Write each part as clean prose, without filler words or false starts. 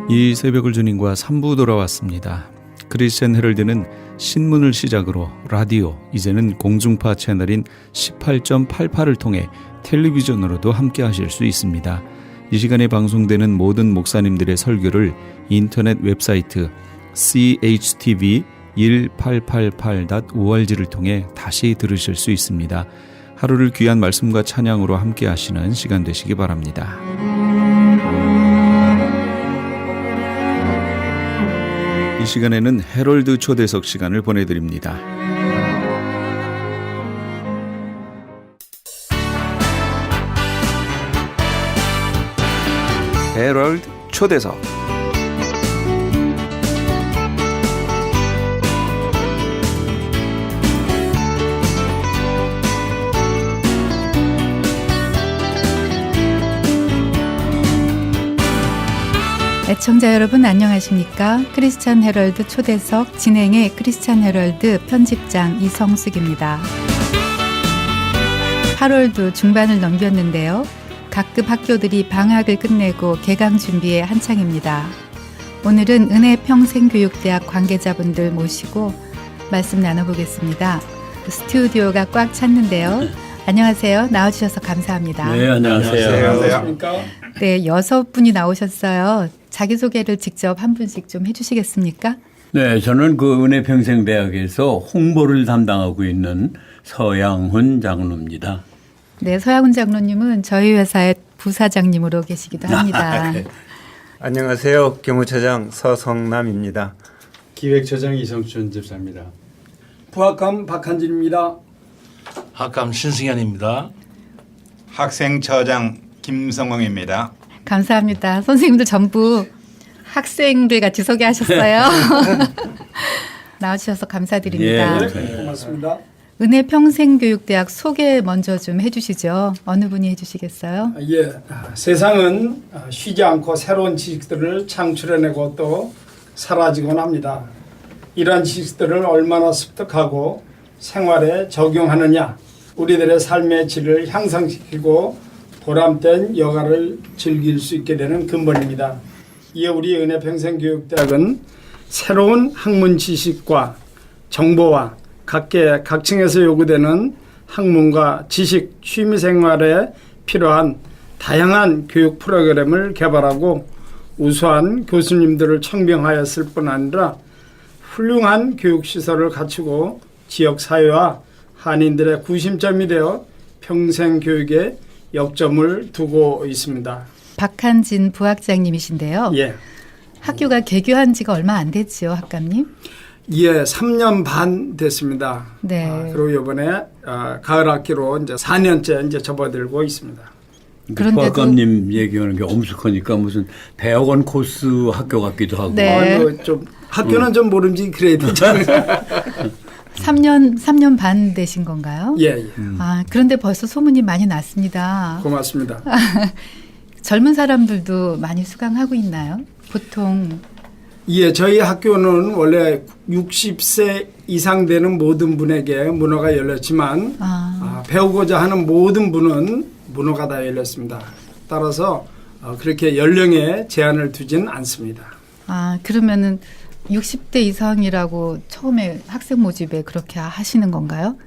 이 새벽을 주님과 3부 돌아왔습니다. 크리스천 헤럴드는 신문을 시작으로 라디오, 이제는 공중파 채널인 18.88을 통해 텔레비전으로도 함께 하실 수 있습니다. 이 시간에 방송되는 모든 목사님들의 설교를 인터넷 웹사이트 chtv1888.org를 통해 다시 들으실 수 있습니다. 하루를 귀한 말씀과 찬양으로 함께 하시는 시간 되시기 바랍니다. 이 시간에는 헤럴드 초대석 시간을 보내드립니다. 헤럴드 초대석. 애청자 여러분 안녕하십니까? 크리스찬 헤럴드 초대석 진행의 크리스찬 헤럴드 편집장 이성숙입니다. 8월도 중반을 넘겼는데요. 각급 학교들이 방학을 끝내고 개강 준비에 한창입니다. 오늘은 은혜평생교육대학 관계자분들 모시고 말씀 나눠보겠습니다. 스튜디오가 꽉 찼는데요. 안녕하세요. 나와주셔서 감사합니다. 네, 안녕하세요. 안녕하십니까? 네, 6분이 나오셨어요. 자기소개를 직접 한 분씩 좀 해주시겠습니까? 네, 저는 그 은혜평생대학에서 홍보를 담당하고 있는 서양훈 장로입니다. 네, 서양훈 장로님은 저희 회사의 부사장님으로 계시기도 합니다. 네. 안녕하세요. 교무처장 서성남입니다. 기획처장 이성춘 집사입니다. 부학감 박한진입니다. 학감 신승현입니다. 학생처장 김성홍입니다. 감사합니다. 선생님들 전부 학생들 같이 소개하셨어요. 나와주셔서 감사드립니다. 예, 네, 고맙습니다. 은혜평생교육대학 소개 먼저 좀 해주시죠. 어느 분이 해주시겠어요? 예, 세상은 쉬지 않고 새로운 지식들을 창출해내고 또 사라지곤 합니다. 이러한 지식들을 얼마나 습득하고 생활에 적용하느냐, 우리들의 삶의 질을 향상시키고 보람된 여가를 즐길 수 있게 되는 근본입니다. 이에 우리 은혜평생교육대학은 새로운 학문 지식과 정보와 각층에서 요구되는 학문과 지식, 취미생활에 필요한 다양한 교육 프로그램을 개발하고 우수한 교수님들을 청빙하였을 뿐 아니라 훌륭한 교육시설을 갖추고 지역사회와 한인들의 구심점이 되어 평생교육에 역점을 두고 있습니다. 박한진 부학장님이신데요. 예. 학교가 개교한 지가 얼마 안 됐죠, 학감님? 예, 3년 반 됐습니다. 네. 그리고 이번에 가을 학기로 이제 4년째 이제 접어들고 있습니다. 그런데도- 부학감님 얘기하는 게 엄숙하니까 무슨 대학원 코스 학교 같기도 하고. 네. 좀 학교는 좀 모름지기 그래야 되잖아요. 3년 반 되신 건가요? 예, 예. 아, 그런데 벌써 소문이 많이 났습니다. 고맙습니다. 젊은 사람들도 많이 수강하고 있나요? 보통. 예, 저희 학교는 원래 60세 이상 되는 모든 분에게 문호가 열렸지만 배우고자 하는 모든 분은 문호가 다 열렸습니다. 따라서 그렇게 연령에 제한을 두지는 않습니다. 아, 그러면은 60대 이상이라고 처음에 학생 모집에 그렇게 하시는 건가요?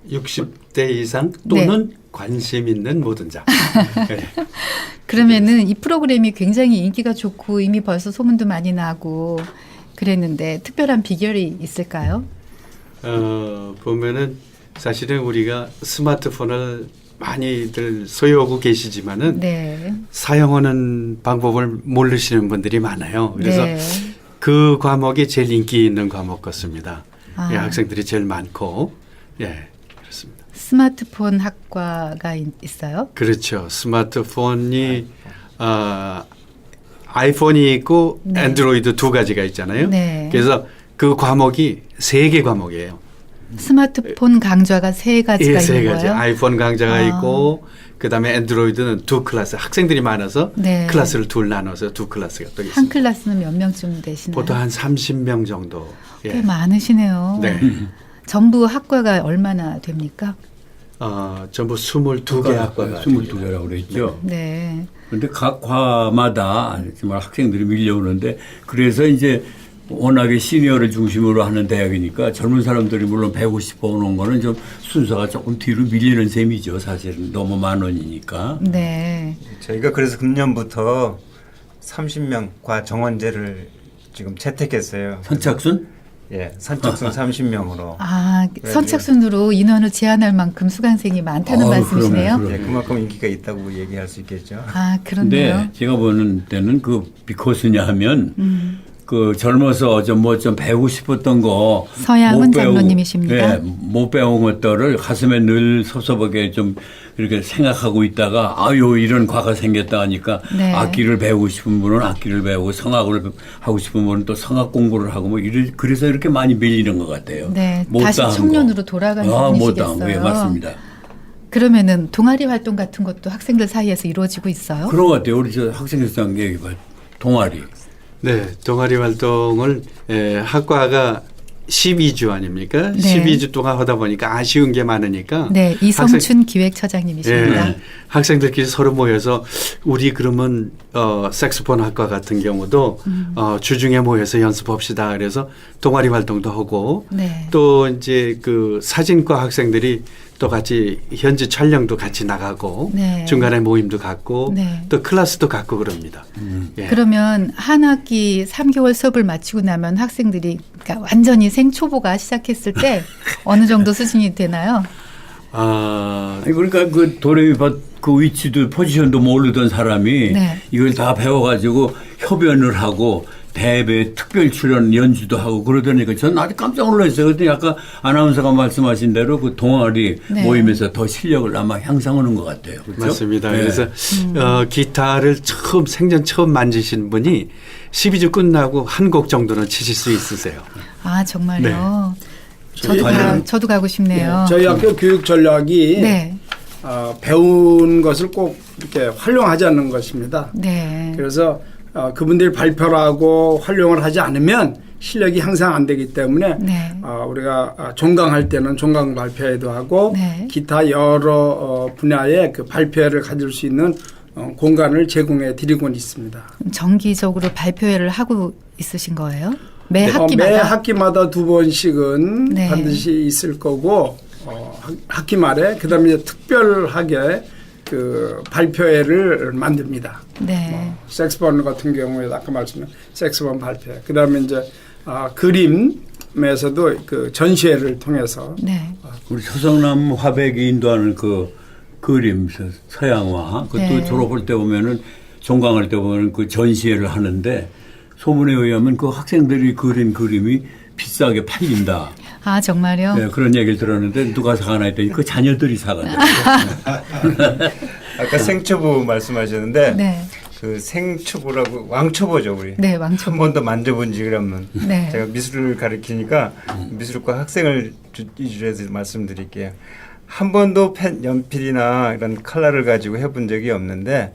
60대 이상 또는 관심 있는 모든 자. 네. 그러면은 이 프로그램이 굉장히 인기가 좋고 이미 벌써 소문도 많이 나고 그랬는데 특별한 비결이 있을까요? 보면은 사실은 우리가 스마트폰을 많이들 소유하고 계시지만은 네. 사용하는 방법을 모르시는 분들이 많아요. 그래서 네. 그 과목이 제일 인기 있는 과목 같습니다. 아. 예, 학생들이 제일 많고, 예, 그렇습니다. 스마트폰 학과가 있어요? 그렇죠. 스마트폰이 아이폰이 있고 네. 안드로이드 두 가지가 있잖아요. 네. 그래서 그 과목이 3개 과목이에요. 스마트폰 강좌가 3가지가 예, 3가지. 있는 거예요? 아이폰 강좌가 아. 있고 그다음에 안드로이드는 2클래스. 학생들이 많아서 네. 클래스를 둘 나눠서 2클래스가 또 있습니다. 한 클래스는 몇 명쯤 되시나요? 보통 한 30명 정도. 꽤 많으시네요. 네. 전부 학과가 얼마나 됩니까? 전부 22개 학과가 22개라고 그랬죠. 네. 그런데 각 과마다 정말 학생들이 밀려오는데 그래서 이제 워낙에 시니어를 중심으로 하는 대학이니까 젊은 사람들이 물론 배우고 싶어 오는 거는 좀 순서가 조금 뒤로 밀리는 셈이죠. 사실은 너무 많으니까. 네. 저희가 그래서 금년부터 30명 과 정원제를 지금 채택했어요. 선착순? 예, 선착순 30명으로. 아, 선착순으로 인원을 제한할 만큼 수강생이 많다는 말씀이시네요. 그러면. 예, 그만큼 인기가 있다고 얘기할 수 있겠죠. 아, 그렇네요. 근데 제가 보는 때는 그 비코스냐 하면 그 젊어서 좀 배우고 싶었던 거 서양은 못 배우고, 장로님이십니다. 예, 못 배운 것들을 가슴에 늘 섭섭하게 좀 이렇게 생각하고 있다가 아유 이런 과가 생겼다 하니까 네. 악기를 배우고 싶은 분은 악기를 배우고 성악을 하고 싶은 분은 또 성악 공부를 하고 뭐 그래서 이렇게 많이 밀리는 것 같아요. 네, 못다한 다시 거. 청년으로 돌아가는 못다한 분이시겠어요. 거. 예, 맞습니다. 그러면은 동아리 활동 같은 것도 학생들 사이에서 이루어지고 있어요? 그런 것 같아요. 우리 저 학생회장 얘기봐 동아리. 네, 동아리 활동을 학과가 12주 아닙니까? 네. 12주 동안 하다 보니까 아쉬운 게 많으니까. 네, 이성춘 기획처장님이십니다. 학생들끼리 서로 모여서 우리 그러면 색소폰 학과 같은 경우도 주중에 모여서 연습합시다. 그래서 동아리 활동도 하고 네. 또 이제 그 사진과 학생들이 또 같이 현지 촬영도 같이 나가고 네. 중간에 모임도 갖고 네. 또 클래스도 갖고 그럽니다. 예. 그러면 한 학기 3개월 수업을 마치고 나면 학생들이 그러니까 완전히 생초보가 시작했을 때 어느 정도 수준이 되나요? 아니 그러니까 그 도레미파 그 위치도 포지션도 모르던 사람이 네. 이걸 다 배워가지고 협연을 하고 대회 특별 출연 연주도 하고 그러더니까 저는 아주 깜짝 놀랐어요. 그랬더니 아까 아나운서가 말씀하신 대로 그 동아리 네. 모임에서 더 실력을 아마 향상하는 것 같아요. 그렇죠? 맞습니다. 네. 그래서 기타를 생전 처음 만지신 분이 12주 끝나고 한 곡 정도는 치실 수 있으세요. 아, 정말요? 저희 저도 가고 싶네요. 저희 학교 교육 전략이 네. 배운 것을 꼭 이렇게 활용하지 않는 것입니다. 네. 그래서 그분들이 발표를 하고 활용을 하지 않으면 실력이 향상 안 되기 때문에 네. 우리가 종강할 때는 종강 발표회도 하고 네. 기타 여러 분야의 그 발표회를 가질 수 있는 공간을 제공해 드리고 있습니다. 정기적으로 발표회를 하고 있으신 거예요? 매 학기마다? 매 학기마다 2번씩은 네. 반드시 있을 거고 학기 말에 그다음에 이제 특별하게 그 발표회를 만듭니다. 네. 색스폰 같은 경우에 아까 말씀드린 색스폰 발표회. 그다음에 이제 그림에서도 그 전시회를 통해서 네. 우리 서성남 화백이 인도하는 그 그림 서양화 그것도 네. 졸업할 때 보면은 종강할 때 보면 그 전시회를 하는데 소문에 의하면 그 학생들이 그린 그림이 비싸게 팔린다. 아, 정말요? 네, 그런 얘기를 들었는데 누가 사가나 했더니 그 자녀들이 사가더라고요. 아까 생초보 말씀하셨는데 네. 그 생초보라고 왕초보죠 우리. 네, 왕초보. 한 번도 만져본 지 그러면 네. 제가 미술을 가르치니까 미술과 학생을 위주로 말씀드릴게요. 한 번도 펜, 연필이나 이런 컬러를 가지고 해본 적이 없는데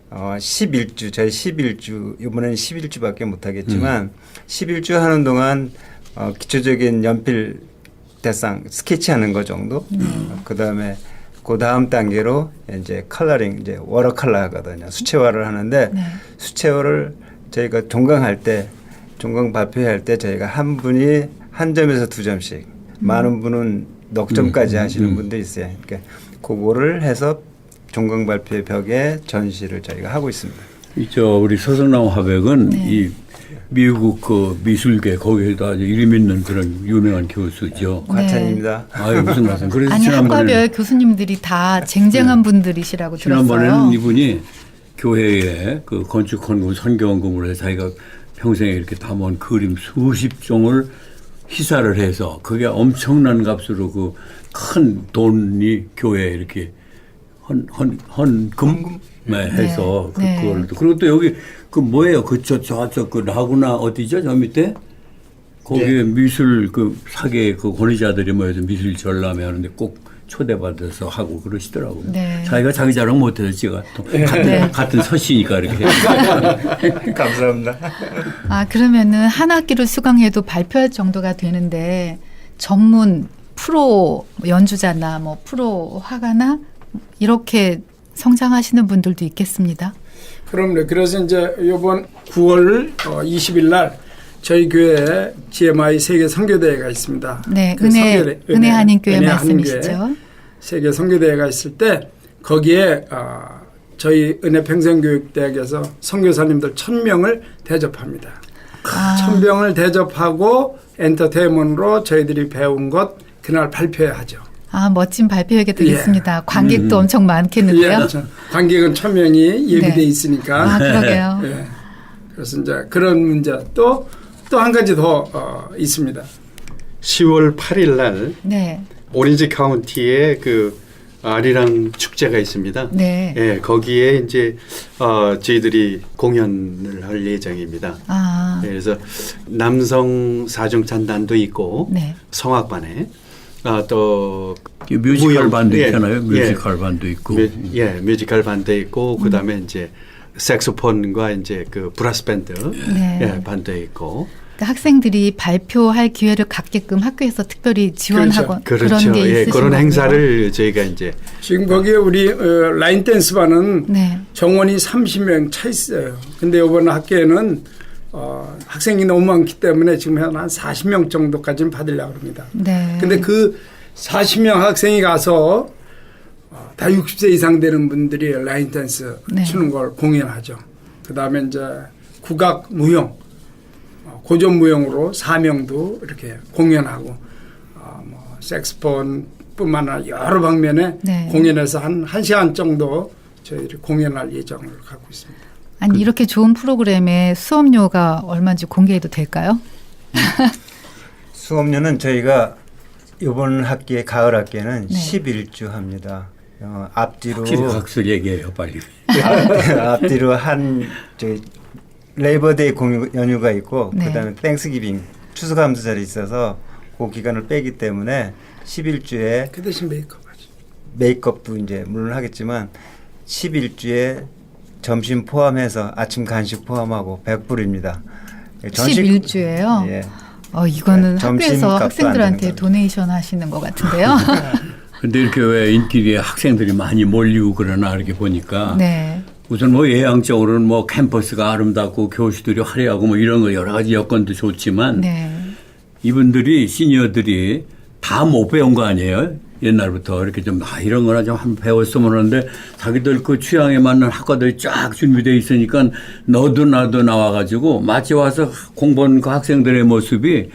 11주 저희 11주 이번에는 11주밖에 못 하겠지만 11주 하는 동안 기초적인 연필 대상 스케치하는 거 정도. 그다음에 그 다음 단계로 이제 컬러링 이제 워터 컬러 하거든요. 수채화를 하는데 네. 수채화를 저희가 종강할 때 종강 발표할 때 저희가 한 분이 한 점에서 두 점씩 많은 분은 넉 점까지 하시는 분도 있어요. 그러니까 그거를 해서 종강 발표 벽에 전시를 저희가 하고 있습니다. 우리 서성남 화백은 네. 이 미국 그 미술계 거기에도 아주 이름 있는 그런 유명한 교수죠. 과찬입니다. 아유 무슨 말씀? 그래서 아니, 지난번에 학과별 교수님들이 다 쟁쟁한 분들이시라고 들었어요. 지난번에는 이분이 교회에 그 건축 헌금 선교헌금으로 해서 자기가 평생에 이렇게 담은 그림 수십 종을 희사를 해서 그게 엄청난 값으로 그 큰 돈이 교회에 이렇게 헌금 네, 해서 네. 그걸 그리고 또 여기 그 뭐예요? 저쪽 그 라구나 어디죠? 저 밑에 거기에 미술 그 사계 그 권위자들이 모여서 미술 전람회 하는데 꼭 초대받아서 하고 그러시더라고요. 네. 자기가 자기 자랑 못해서 제가 또 같은 서씨니까 이렇게. 감사합니다. 아, 그러면은 한 학기를 수강해도 발표할 정도가 되는데 전문 프로 연주자나 뭐 프로 화가나 이렇게 성장하시는 분들도 있겠습니다. 그럼요. 그래서 이제 이번 9월 20일 날 저희 교회에 GMI 세계 선교대회가 있습니다. 네, 그 은혜 한인교회 은혜 말씀이시죠? 한인교회 세계 선교대회가 있을 때 거기에 저희 은혜평생교육대학에서 선교사님들 1,000명을 대접합니다. 1,000명을 대접하고 엔터테인먼트로 저희들이 배운 것 그날 발표해야 하죠. 멋진 발표회가 되겠습니다. 관객도 엄청 많겠는데요. 예, 관객은 1,000명이 예비돼 네. 있으니까. 그러게요. 예. 그래서 이제 그런 문제 또 한 가지 더 있습니다. 10월 8일 날 네. 오렌지 카운티에 그 아리랑 축제가 있습니다. 네. 예, 거기에 이제 저희들이 공연을 할 예정입니다. 예, 그래서 남성 사중찬단도 있고 네. 성악반에 또 뮤지컬 무용, 반도 예, 있잖아요. 예. 뮤지컬 반도 있고. 뮤지컬 반도 있고 그다음에 이제 색소폰과 이제 그 브라스 밴드 네. 예, 반도 있고. 그러니까 학생들이 발표할 기회를 갖게끔 학교에서 특별히 지원하고 그렇죠. 그런 게 예, 있으신 그런 거고요. 행사를 저희가 이제 지금 거기에 우리 라인 댄스 반은 네. 정원이 30명 차 있어요. 근데 이번 학교에는 학생이 너무 많기 때문에 지금 한 40명 정도까지는 받으려고 합니다. 네. 근데 그 40명 학생이 가서 다 60세 이상 되는 분들이 라인 댄스 네. 추는 걸 공연하죠. 그다음에 이제 국악 무용, 고전 무용으로 4명도 이렇게 공연하고 뭐 색스폰뿐만 아니라 여러 방면에 네. 공연해서 한 1시간 정도 저희들이 공연할 예정을 갖고 있습니다. 아니 이렇게 좋은 프로그램에 수업료가 얼마인지 공개해도 될까요? 수업료는 저희가 이번 학기에 가을 학기에는 네. 11주 합니다. 앞뒤로 확실히 각설 얘기해요, 빨리. 앞뒤로 한 저희 레이버데이 연휴가 있고 네. 그다음에 땡스기빙 추수감사절이 있어서 그 기간을 빼기 때문에 11주에 그 대신 메이크업 하죠. 메이크업도 이제 물론 하겠지만 11주에 점심 포함해서 아침 간식 포함하고 100불입니다. 11주예요? 예. 이거는 네, 학교에서 점심값도 안 학생들한테 되는 도네이션 하시는 것 같은데요. 근데 이렇게 왜 인기리에 학생들이 많이 몰리고 그러나 이렇게 보니까 네. 우선 뭐 예양적으로는 뭐 캠퍼스가 아름답고 교수들이 화려하고 뭐 이런 거 여러 가지 여건도 좋지만 네. 이분들이 시니어들이 다 못 배운 거 아니에요? 옛날부터 이렇게 좀 이런 거나 좀 한번 배웠으면 하는데 자기들 그 취향에 맞는 학과들이 쫙 준비되어 있으니까 너도 나도 나와가지고 마치 와서 공부한 그 학생들의 모습이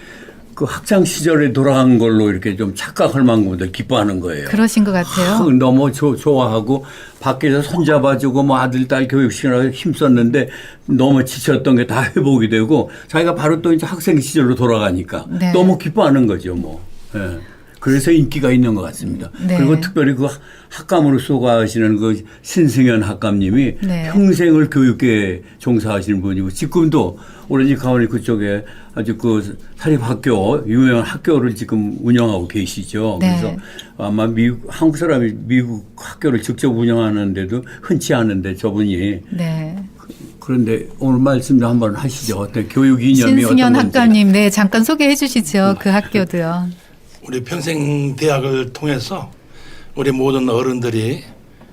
그 학창 시절에 돌아간 걸로 이렇게 좀 착각할 만큼들 기뻐하는 거예요. 그러신 것 같아요. 너무 좋아하고 밖에서 손잡아주고 뭐 아들 딸 교육시키느라 힘썼는데 너무 지쳤던 게 다 회복이 되고 자기가 바로 또 이제 학생 시절로 돌아가니까 네. 너무 기뻐하는 거죠 뭐. 예. 그래서 인기가 있는 것 같습니다. 네. 그리고 특별히 그 학감으로 쏘가하시는 그 신승현 학감님이 네. 평생을 교육계에 종사하시는 분이고 지금도 오렌지 카운티 그쪽에 아주 그 사립학교 유명한 학교를 지금 운영하고 계시죠. 네. 그래서 아마 한국 사람이 미국 학교를 직접 운영하는데도 흔치 않은데 저분이 네. 그런데 오늘 말씀도 한번 하시죠. 어떤 교육 이념이 신승현 어떤 건지. 학과님, 네 잠깐 소개해 주시죠. 그 학교도요. 우리 평생 대학을 통해서 우리 모든 어른들이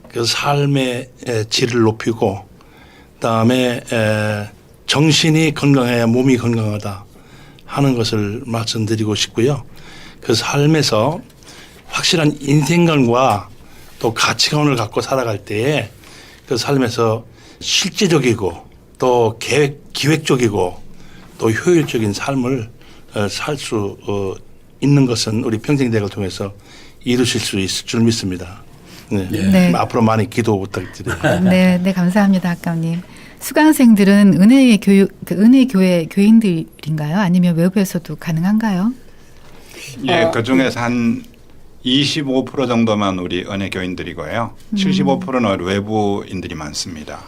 그 삶의 질을 높이고 그다음에 정신이 건강해야 몸이 건강하다 하는 것을 말씀드리고 싶고요. 그 삶에서 확실한 인생관과 또 가치관을 갖고 살아갈 때에 그 삶에서 실제적이고 또 기획적이고 또 효율적인 삶을 살 수 있는 것은 우리 평생대학을 통해서 이루실 수 있을 줄 믿습니다. 네. 네. 앞으로 많이 기도 부탁드립니다. 네, 네 감사합니다, 학감님. 수강생들은 은혜교회 교인들인가요? 아니면 외부에서도 가능한가요? 예, 그 중에서 한 25% 정도만 우리 은혜 교인들이고요. 75%는 외부인들이 많습니다.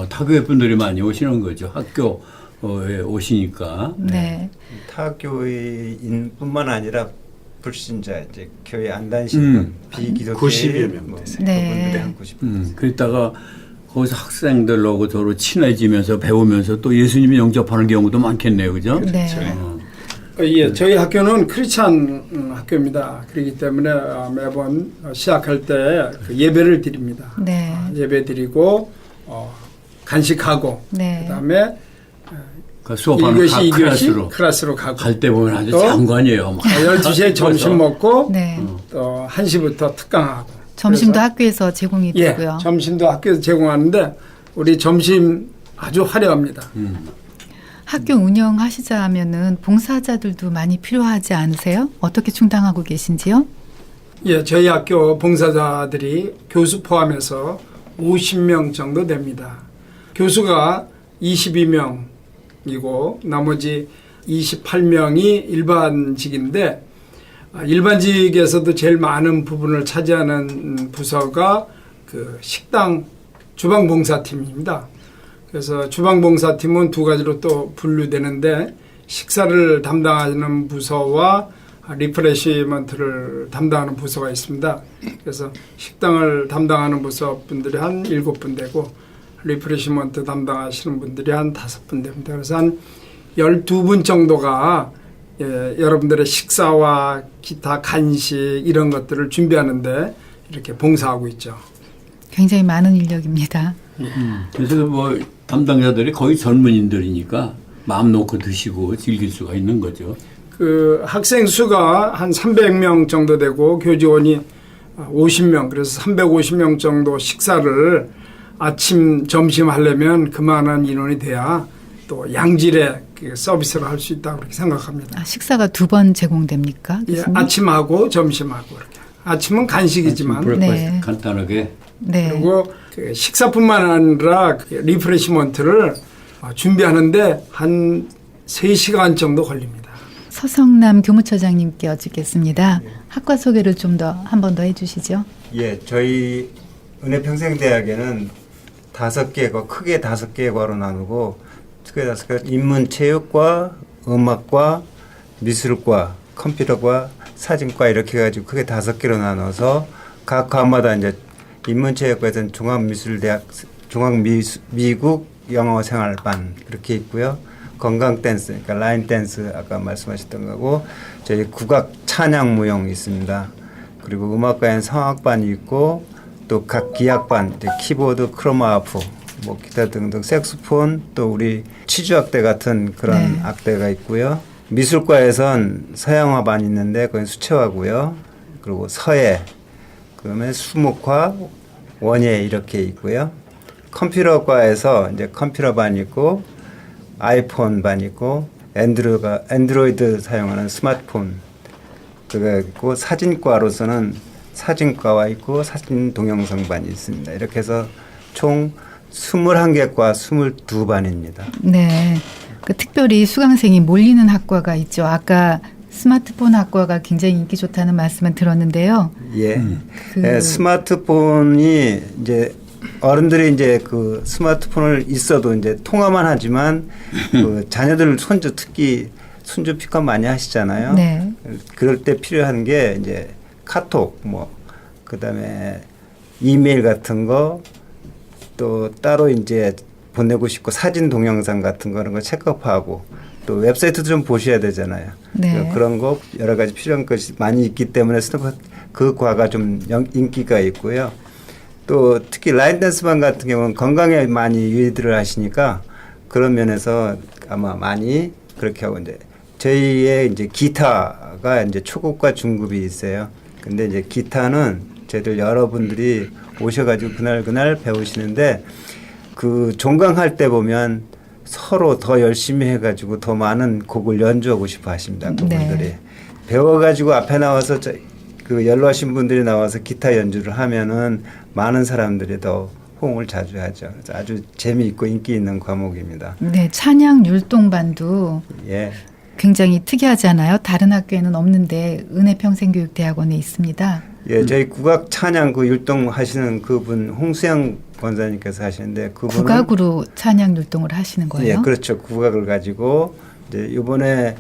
타교회 분들이 많이 오시는 거죠. 학교에 오시니까. 네. 타교인뿐만 아니라 불신자 이제 교회 안 다니시는 비기독교 90여 명 되세요. 그분들이 한 90%. 그랬다가 거기서 학생들하고 서로 친해지면서 배우면서 또 예수님 영접하는 경우도 많겠네요, 그죠? 네. 예, 저희 학교는 크리스찬 학교입니다. 그렇기 때문에 매번 시작할 때 그 예배를 드립니다. 네. 예배 드리고 간식하고 네. 그다음에 그 수업하는 1교시, 2교시 클래스로 가고 갈 때 보면 아주 또 장관이에요. 막. 12시에 점심 먹고 네. 또 1시부터 특강하고 점심도 그래서 학교에서 제공이 예, 되고요. 점심도 학교에서 제공하는데 우리 점심 아주 화려합니다. 학교 운영하시자면은 봉사자들도 많이 필요하지 않으세요? 어떻게 충당하고 계신지요? 예, 저희 학교 봉사자들이 교수 포함해서 50명 정도 됩니다. 교수가 22명이고 나머지 28명이 일반직인데 일반직에서도 제일 많은 부분을 차지하는 부서가 그 식당 주방봉사팀입니다. 그래서 주방봉사팀은 두 가지로 또 분류되는데 식사를 담당하는 부서와 리프레시먼트를 담당하는 부서가 있습니다. 그래서 식당을 담당하는 부서 분들이 한 7분 되고 리프레시먼트 담당하시는 분들이 한 5분 됩니다. 그래서 한 12분 정도가 여러분들의 식사와 기타 간식 이런 것들을 준비하는데 이렇게 봉사하고 있죠. 굉장히 많은 인력입니다. 그래서 뭐 담당자들이 거의 젊은이들이니까 마음 놓고 드시고 즐길 수가 있는 거죠. 그 학생 수가 한 300명 정도 되고 교직원이 50명, 그래서 350명 정도 식사를 아침, 점심 하려면 그만한 인원이 돼야 또 양질의 서비스를 할 수 있다고 그렇게 생각합니다. 식사가 2번 제공됩니까? 예, 아침하고 점심하고 이렇게. 아침은 간식이지만 브레이크퍼스트 네. 간단하게. 네. 그리고 그 식사뿐만 아니라 그 리프레시먼트를 준비하는데 한 3시간 정도 걸립니다. 서성남 교무처장님께 여쭙겠습니다. 학과 소개를 좀 더 한 번 더 해주시죠. 예, 저희 은혜평생대학에는 5개, 크게 5개의 과로 나누고 크게 5개, 인문체육과, 음악과, 미술과, 컴퓨터과, 사진과 이렇게 해가지고 크게 5개로 나눠서 각 과마다 이제 인문체육과에서는 중앙미술대학, 중앙미국 영어생활반 그렇게 있고요. 건강 댄스, 그러니까 라인 댄스 아까 말씀하셨던 거고 저희 국악 찬양 무용 있습니다. 그리고 음악과에는 성악반이 있고 또 각 기악반, 이제 키보드, 크로마하프, 뭐 기타 등등 색소폰 또 우리 치주악대 같은 그런 네. 악대가 있고요. 미술과에선 서양화반이 있는데 그건 수채화고요. 그리고 서예, 그다음에 수목화, 원예 이렇게 있고요. 컴퓨터과에서 이제 컴퓨터반 있고 아이폰 반 있고 엔드로이드 사용하는 스마트폰 그가 있고 사진과로서는 사진과와 있고 사진 동영상 반이 있습니다. 이렇게 해서 총 21개과 22반입니다. 네. 그 특별히 수강생이 몰리는 학과가 있죠. 아까 스마트폰 학과가 굉장히 인기 좋다는 말씀을 들었는데요. 예. 예, 스마트폰이 이제 어른들이 이제 그 스마트폰을 있어도 이제 통화만 하지만 그 자녀들 손주 특히 손주 픽업 많이 하시잖아요. 네. 그럴 때 필요한 게 이제 카톡 뭐 그다음에 이메일 같은 거 또 따로 이제 보내고 싶고 사진 동영상 같은 거 그런 거 체크업하고 또 웹사이트도 좀 보셔야 되잖아요. 네. 그런 거 여러 가지 필요한 것이 많이 있기 때문에 그 과가 좀 인기가 있고요. 또 특히 라인 댄스반 같은 경우는 건강에 많이 유의들을 하시니까 그런 면에서 아마 많이 그렇게 하고 이제 저희의 이제 기타가 이제 초급과 중급이 있어요. 근데 이제 기타는 저희들 여러분들이 오셔가지고 그날 배우시는데 그 종강할 때 보면 서로 더 열심히 해가지고 더 많은 곡을 연주하고 싶어 하십니다. 그분들이. 네. 배워가지고 앞에 나와서 그 연로하신 분들이 나와서 기타 연주를 하면은 많은 사람들이 더 호응을 자주 하죠. 그래서 아주 재미있고 인기 있는 과목입니다. 네. 찬양 율동반도 예. 굉장히 특이하잖아요. 다른 학교에는 없는데 은혜평생교육대학원에 있습니다. 예, 저희 국악 찬양 그 율동 하시는 그분 홍수영 권사님께서 하시는데 그분은 국악으로 찬양 율동을 하시는 거예요? 예, 그렇죠. 국악을 가지고 이제 이번에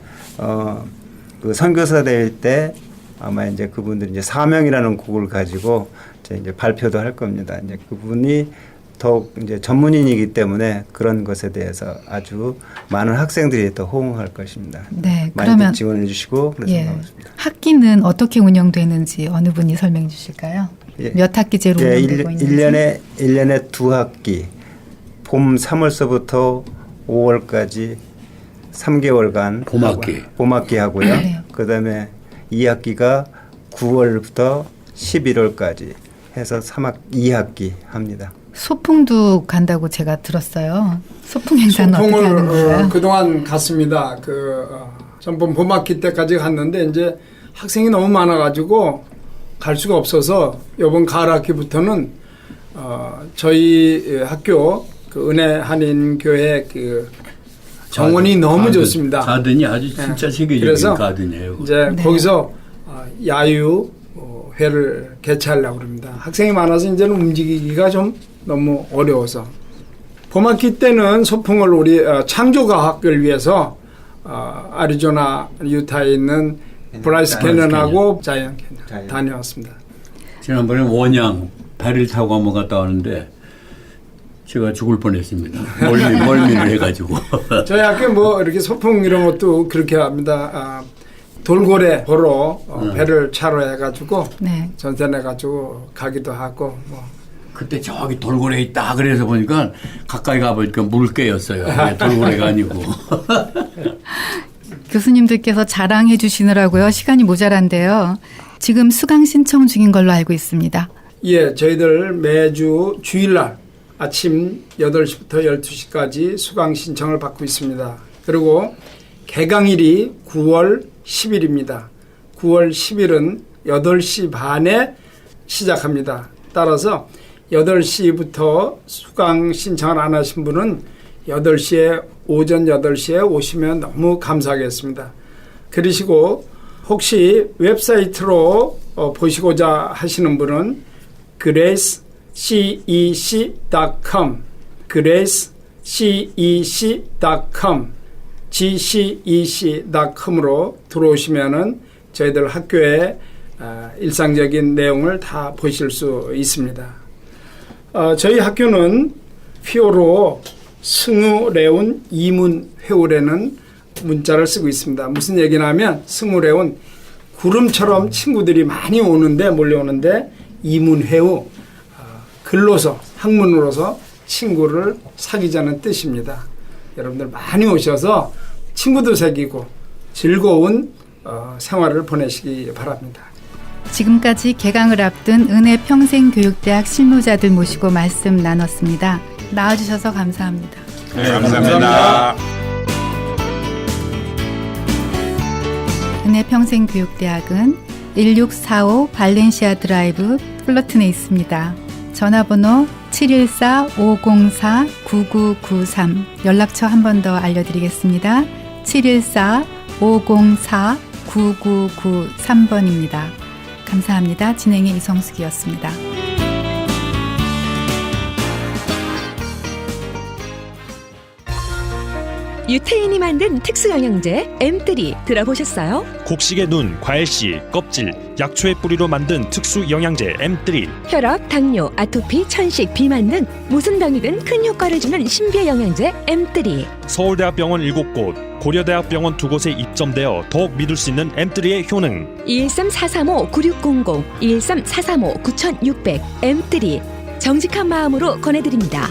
그 선교사 대회 때 아마 이제 그분들이 이제 사명이라는 곡을 가지고 이제 발표도 할 겁니다. 이제 그분이 더욱 이제 전문인이기 때문에 그런 것에 대해서 아주 많은 학생들이 더 호응할 것입니다. 네, 많이 그러면 지원해 주시고 그래서 예, 반갑습니다. 학기는 어떻게 운영되는지 어느 분이 설명해 주실까요? 예. 몇 학기제로 예, 운영되고 있는지. 1년에 2학기, 봄 3월서부터 5월까지 3개월간 봄학기 하고요. 네. 그다음에 2학기가 9월부터 11월까지 해서 2학기 합니다. 소풍도 간다고 제가 들었어요. 소풍 행사는 어떻게 하는 소풍을 건가요? 그동안 갔습니다. 전번 봄학기 때까지 갔는데 이제 학생이 너무 많아가지고 갈 수가 없어서 이번 가을학기부터는 저희 학교 그 은혜 한인교회 그 정원이 너무 좋습니다. 가든이 아주 진짜 세계적인 그래서 가든이에요. 이제 네. 거기서 야유 회를 개최하려고 합니다. 학생이 많아서 이제는 움직이기가 좀 너무 어려워서 봄학기 때는 소풍을 우리 창조과학을 위해서 아리조나 유타에 있는 브라이스 캐년하고 자이언 캐년 다녀왔습니다. 지난번에 원양 배를 타고 한번 갔다 왔는데 제가 죽을 뻔했습니다. 멀미를 해가지고. 저희 학교 뭐 이렇게 소풍 이런 것도 그렇게 합니다. 돌고래 보러 배를 차로 해가지고 네. 전선해가지고 가기도 하고 뭐. 그때 저기 돌고래 있다 그래서 보니까 가까이 가보니까 물개였어요. 돌고래가 아니고. 교수님들께서 자랑해 주시느라고요. 시간이 모자란데요. 지금 수강 신청 중인 걸로 알고 있습니다. 예, 저희들 매주 주일날 아침 8시부터 12시까지 수강 신청을 받고 있습니다. 그리고 개강일이 9월 10일입니다. 9월 10일은 8시 반에 시작합니다. 따라서 8시부터 수강 신청을 안 하신 분은 8시에 오전 8시에 오시면 너무 감사하겠습니다. 그러시고 혹시 웹사이트로 보시고자 하시는 분은 gracecec.com gracecec.com gcec.com으로 들어오시면은 저희들 학교의 일상적인 내용을 다 보실 수 있습니다. 저희 학교는 피오로 승우레온 이문회우라는 문자를 쓰고 있습니다. 무슨 얘기냐면 승우레온 구름처럼 친구들이 많이 오는데 몰려오는데 이문회우 글로서 학문으로서 친구를 사귀자는 뜻입니다. 여러분들 많이 오셔서 친구도 사귀고 즐거운 생활을 보내시기 바랍니다. 지금까지 개강을 앞둔 은혜평생교육대학 실무자들 모시고 말씀 나눴습니다. 나와주셔서 감사합니다. 네, 감사합니다. 은혜평생교육대학은 1645 발렌시아 드라이브 플러튼에 있습니다. 전화번호 714-504-9993 연락처 한 번 더 알려드리겠습니다. 714-504-9993번입니다. 감사합니다. 진행의 이성숙이었습니다. 유태인이 만든 특수영양제 M3 들어보셨어요? 곡식의 눈, 과일씨, 껍질, 약초의 뿌리로 만든 특수 영양제 M3. 혈압, 당뇨, 아토피, 천식, 비만 등 무슨 병이든 큰 효과를 주는 신비의 영양제 M3. 서울대학병원 7곳, 고려대학병원 2곳에 입점되어 더욱 믿을 수 있는 M3의 효능. 213-435-9600, 213-435-9600 M3 정직한 마음으로 권해드립니다.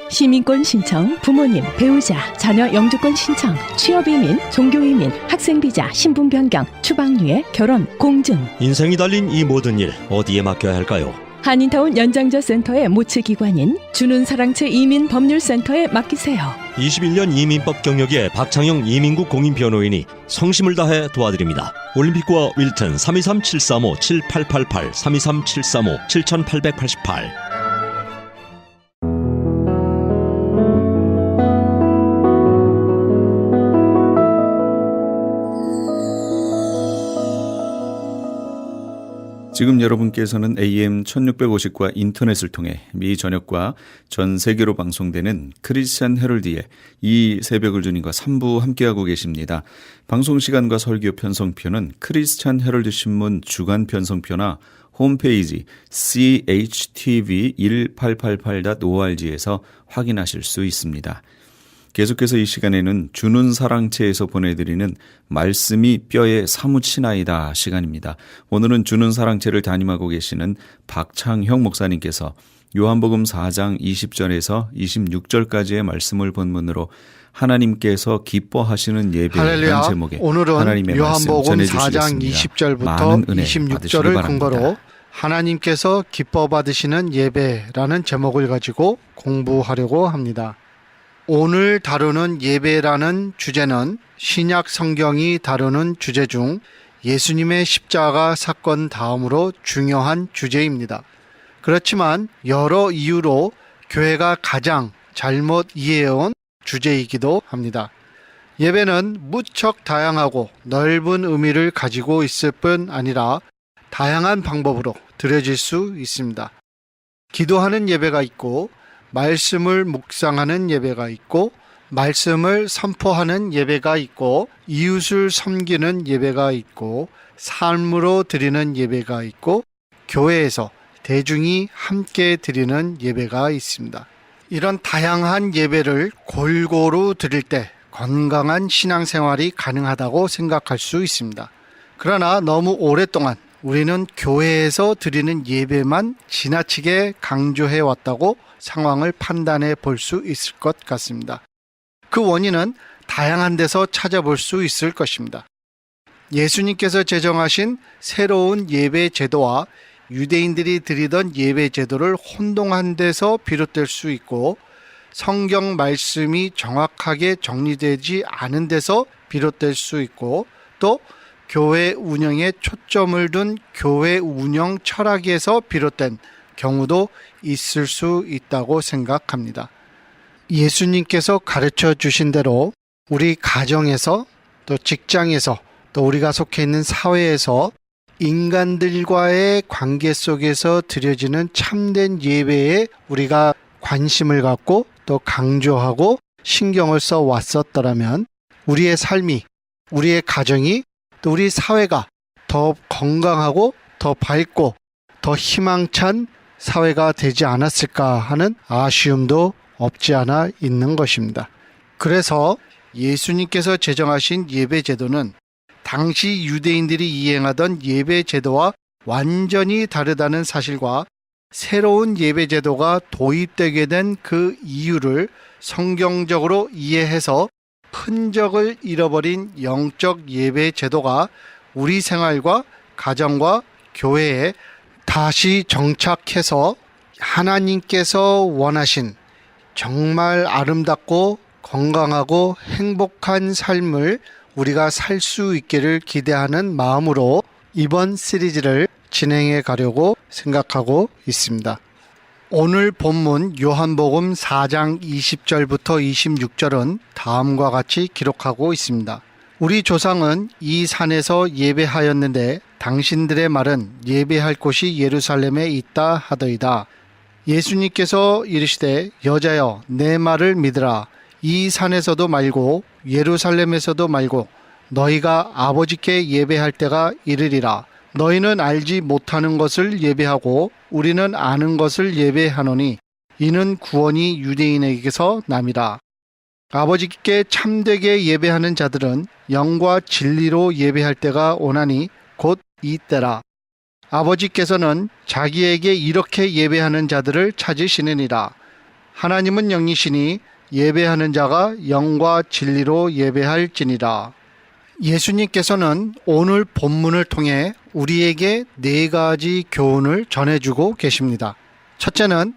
시민권 신청, 부모님, 배우자, 자녀 영주권 신청, 취업이민, 종교이민, 학생비자, 신분 변경, 추방유예, 결혼, 공증. 인생이 달린 이 모든 일 어디에 맡겨야 할까요? 한인타운 연장자 센터의 모치기관인 주는사랑채 이민법률센터에 맡기세요. 21년 이민법 경력의 박창영 이민국 공인변호인이 성심을 다해 도와드립니다. 올림픽과 윌튼 323-735-7888 323-735-7888. 지금 여러분께서는 AM 1650과 인터넷을 통해 미 전역과 전 세계로 방송되는 크리스찬 헤럴드의 이 새벽을 주님과 3부 함께하고 계십니다. 방송 시간과 설교 편성표는 크리스찬 헤럴드 신문 주간 편성표나 홈페이지 chtv1888.org에서 확인하실 수 있습니다. 계속해서 이 시간에는 주는 사랑채에서 보내드리는 말씀이 뼈에 사무치나이다 시간입니다. 오늘은 주는 사랑채를 담임하고 계시는 박창형 목사님께서 요한복음 4장 20절에서 26절까지의 말씀을 본문으로 하나님께서 기뻐하시는 예배라는 제목의 오늘은 하나님의 말씀 요한복음 4장 전해주시겠습니다. 20절부터 26절을 근거로 하나님께서 기뻐 받으시는 예배라는 제목을 가지고 공부하려고 합니다. 오늘 다루는 예배라는 주제는 신약 성경이 다루는 주제 중 예수님의 십자가 사건 다음으로 중요한 주제입니다. 그렇지만 여러 이유로 교회가 가장 잘못 이해해온 주제이기도 합니다. 예배는 무척 다양하고 넓은 의미를 가지고 있을 뿐 아니라 다양한 방법으로 드려질 수 있습니다. 기도하는 예배가 있고, 말씀을 묵상하는 예배가 있고, 말씀을 선포하는 예배가 있고, 이웃을 섬기는 예배가 있고, 삶으로 드리는 예배가 있고, 교회에서 대중이 함께 드리는 예배가 있습니다. 이런 다양한 예배를 골고루 드릴 때 건강한 신앙생활이 가능하다고 생각할 수 있습니다. 그러나 너무 오랫동안 우리는 교회에서 드리는 예배만 지나치게 강조해 왔다고 상황을 판단해 볼 수 있을 것 같습니다. 그 원인은 다양한 데서 찾아볼 수 있을 것입니다. 예수님께서 제정하신 새로운 예배 제도와 유대인들이 드리던 예배 제도를 혼동한 데서 비롯될 수 있고, 성경 말씀이 정확하게 정리되지 않은 데서 비롯될 수 있고, 또 교회 운영에 초점을 둔 교회 운영 철학에서 비롯된 경우도 있을 수 있다고 생각합니다. 예수님께서 가르쳐 주신 대로 우리 가정에서, 또 직장에서, 또 우리가 속해 있는 사회에서 인간들과의 관계 속에서 드려지는 참된 예배에 우리가 관심을 갖고 또 강조하고 신경을 써 왔었더라면 우리의 삶이, 우리의 가정이, 또 우리 사회가 더 건강하고 더 밝고 더 희망찬 사회가 되지 않았을까 하는 아쉬움도 없지 않아 있는 것입니다. 그래서 예수님께서 제정하신 예배 제도는 당시 유대인들이 이행하던 예배 제도와 완전히 다르다는 사실과 새로운 예배 제도가 도입되게 된 그 이유를 성경적으로 이해해서 흔적을 잃어버린 영적 예배 제도가 우리 생활과 가정과 교회에 다시 정착해서 하나님께서 원하신 정말 아름답고 건강하고 행복한 삶을 우리가 살 수 있기를 기대하는 마음으로 이번 시리즈를 진행해 가려고 생각하고 있습니다. 오늘 본문 요한복음 4장 20절부터 26절은 다음과 같이 기록하고 있습니다. 우리 조상은 이 산에서 예배하였는데 당신들의 말은 예배할 곳이 예루살렘에 있다 하더이다. 예수님께서 이르시되 여자여 내 말을 믿으라. 이 산에서도 말고 예루살렘에서도 말고 너희가 아버지께 예배할 때가 이르리라. 너희는 알지 못하는 것을 예배하고 우리는 아는 것을 예배하노니 이는 구원이 유대인에게서 남이라. 아버지께 참되게 예배하는 자들은 영과 진리로 예배할 때가 오나니 곧 이때라. 아버지께서는 자기에게 이렇게 예배하는 자들을 찾으시느니라. 하나님은 영이시니 예배하는 자가 영과 진리로 예배할지니라. 예수님께서는 오늘 본문을 통해 우리에게 4가지 교훈을 전해주고 계십니다. 첫째는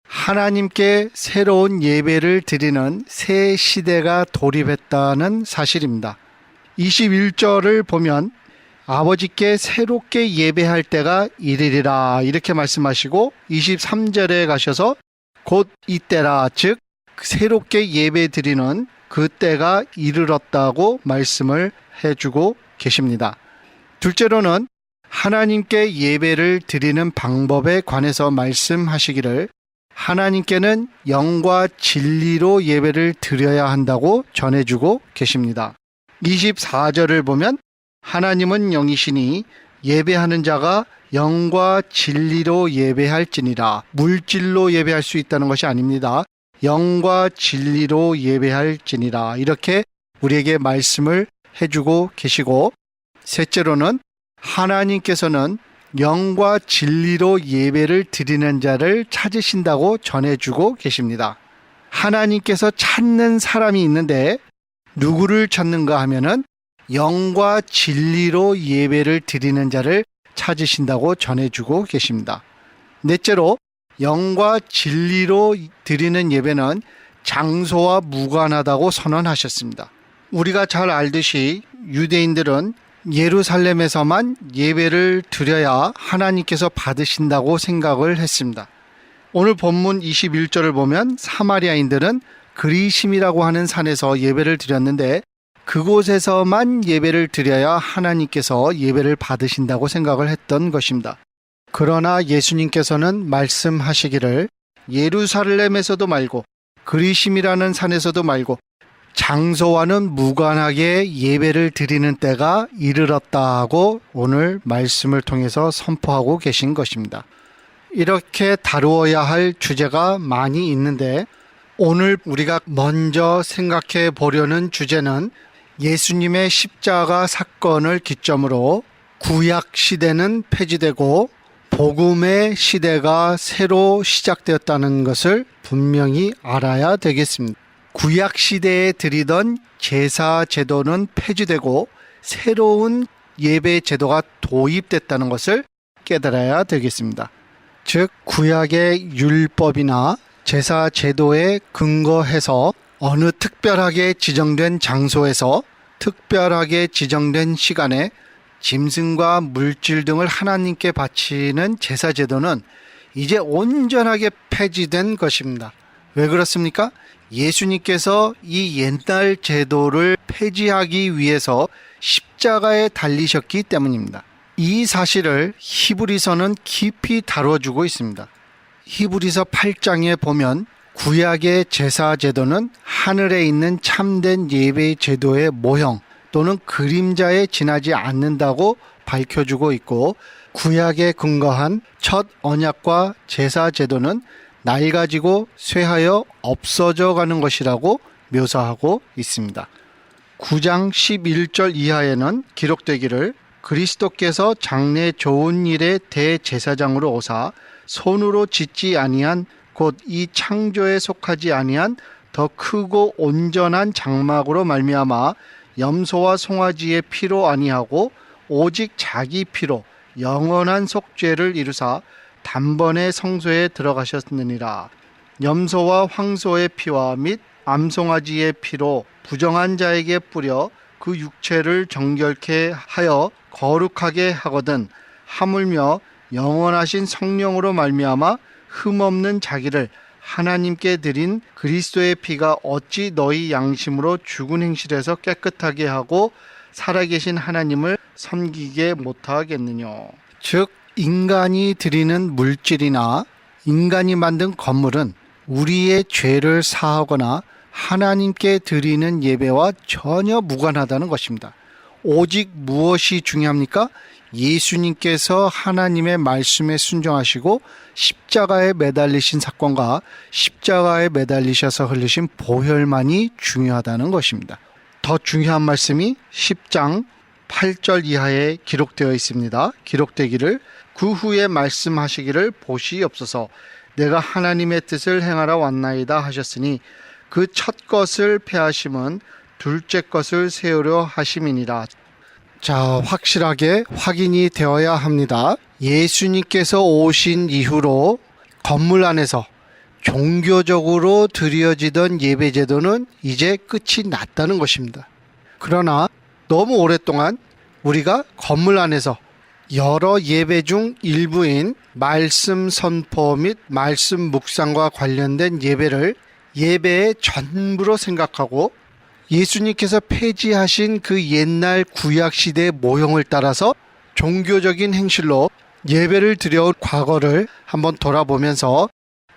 하나님께 새로운 예배를 드리는 새 시대가 돌입했다는 사실입니다. 21절을 보면 아버지께 새롭게 예배할 때가 이르리라 이렇게 말씀하시고 23절에 가셔서 곧 이때라, 즉 새롭게 예배 드리는 그때가 이르렀다고 말씀을 해주고 계십니다. 둘째로는 하나님께 예배를 드리는 방법에 관해서 말씀하시기를 하나님께는 영과 진리로 예배를 드려야 한다고 전해주고 계십니다. 24절을 보면 하나님은 영이시니 예배하는 자가 영과 진리로 예배할지니라. 물질로 예배할 수 있다는 것이 아닙니다. 영과 진리로 예배할지니라. 이렇게 우리에게 말씀을 해주고 계시고, 셋째로는 하나님께서는 영과 진리로 예배를 드리는 자를 찾으신다고 전해주고 계십니다. 하나님께서 찾는 사람이 있는데 누구를 찾는가 하면은 영과 진리로 예배를 드리는 자를 찾으신다고 전해주고 계십니다. 넷째로 영과 진리로 드리는 예배는 장소와 무관하다고 선언하셨습니다. 우리가 잘 알듯이 유대인들은 예루살렘에서만 예배를 드려야 하나님께서 받으신다고 생각을 했습니다. 오늘 본문 21절을 보면 사마리아인들은 그리심이라고 하는 산에서 예배를 드렸는데 그곳에서만 예배를 드려야 하나님께서 예배를 받으신다고 생각을 했던 것입니다. 그러나 예수님께서는 말씀하시기를 예루살렘에서도 말고 그리심이라는 산에서도 말고 장소와는 무관하게 예배를 드리는 때가 이르렀다고 오늘 말씀을 통해서 선포하고 계신 것입니다. 이렇게 다루어야 할 주제가 많이 있는데 오늘 우리가 먼저 생각해 보려는 주제는 예수님의 십자가 사건을 기점으로 구약 시대는 폐지되고 복음의 시대가 새로 시작되었다는 것을 분명히 알아야 되겠습니다. 구약 시대에 드리던 제사 제도는 폐지되고 새로운 예배 제도가 도입됐다는 것을 깨달아야 되겠습니다. 즉 구약의 율법이나 제사 제도에 근거해서 어느 특별하게 지정된 장소에서 특별하게 지정된 시간에 짐승과 물질 등을 하나님께 바치는 제사 제도는 이제 온전하게 폐지된 것입니다. 왜 그렇습니까? 예수님께서 이 옛날 제도를 폐지하기 위해서 십자가에 달리셨기 때문입니다. 이 사실을 히브리서는 깊이 다뤄주고 있습니다. 히브리서 8장에 보면 구약의 제사 제도는 하늘에 있는 참된 예배 제도의 모형 또는 그림자에 지나지 않는다고 밝혀주고 있고, 구약에 근거한 첫 언약과 제사 제도는 낡아지고 쇠하여 없어져 가는 것이라고 묘사하고 있습니다. 9장 11절 이하에는 기록되기를 그리스도께서 장래 좋은 일의 대제사장으로 오사 손으로 짓지 아니한 곧 이 창조에 속하지 아니한 더 크고 온전한 장막으로 말미암아 염소와 송아지의 피로 아니하고 오직 자기 피로 영원한 속죄를 이루사 단번에 성소에 들어가셨느니라. 염소와 황소의 피와 및 암송아지의 피로 부정한 자에게 뿌려 그 육체를 정결케 하여 거룩하게 하거든 하물며 영원하신 성령으로 말미암아 흠없는 자기를 하나님께 드린 그리스도의 피가 어찌 너희 양심으로 죽은 행실에서 깨끗하게 하고 살아계신 하나님을 섬기게 못하겠느냐. 즉 인간이 드리는 물질이나 인간이 만든 건물은 우리의 죄를 사하거나 하나님께 드리는 예배와 전혀 무관하다는 것입니다. 오직 무엇이 중요합니까? 예수님께서 하나님의 말씀에 순종하시고 십자가에 매달리신 사건과 십자가에 매달리셔서 흘리신 보혈만이 중요하다는 것입니다. 더 중요한 말씀이 10장 8절 이하에 기록되어 있습니다. 기록되기를 그 후에 말씀하시기를 보시옵소서 내가 하나님의 뜻을 행하러 왔나이다 하셨으니 그 첫 것을 폐하심은 둘째 것을 세우려 하심이니라. 자, 확실하게 확인이 되어야 합니다. 예수님께서 오신 이후로 건물 안에서 종교적으로 드려지던 예배 제도는 이제 끝이 났다는 것입니다. 그러나 너무 오랫동안 우리가 건물 안에서 여러 예배 중 일부인 말씀 선포 및 말씀 묵상과 관련된 예배를 예배의 전부로 생각하고 예수님께서 폐지하신 그 옛날 구약시대의 모형을 따라서 종교적인 행실로 예배를 드려온 과거를 한번 돌아보면서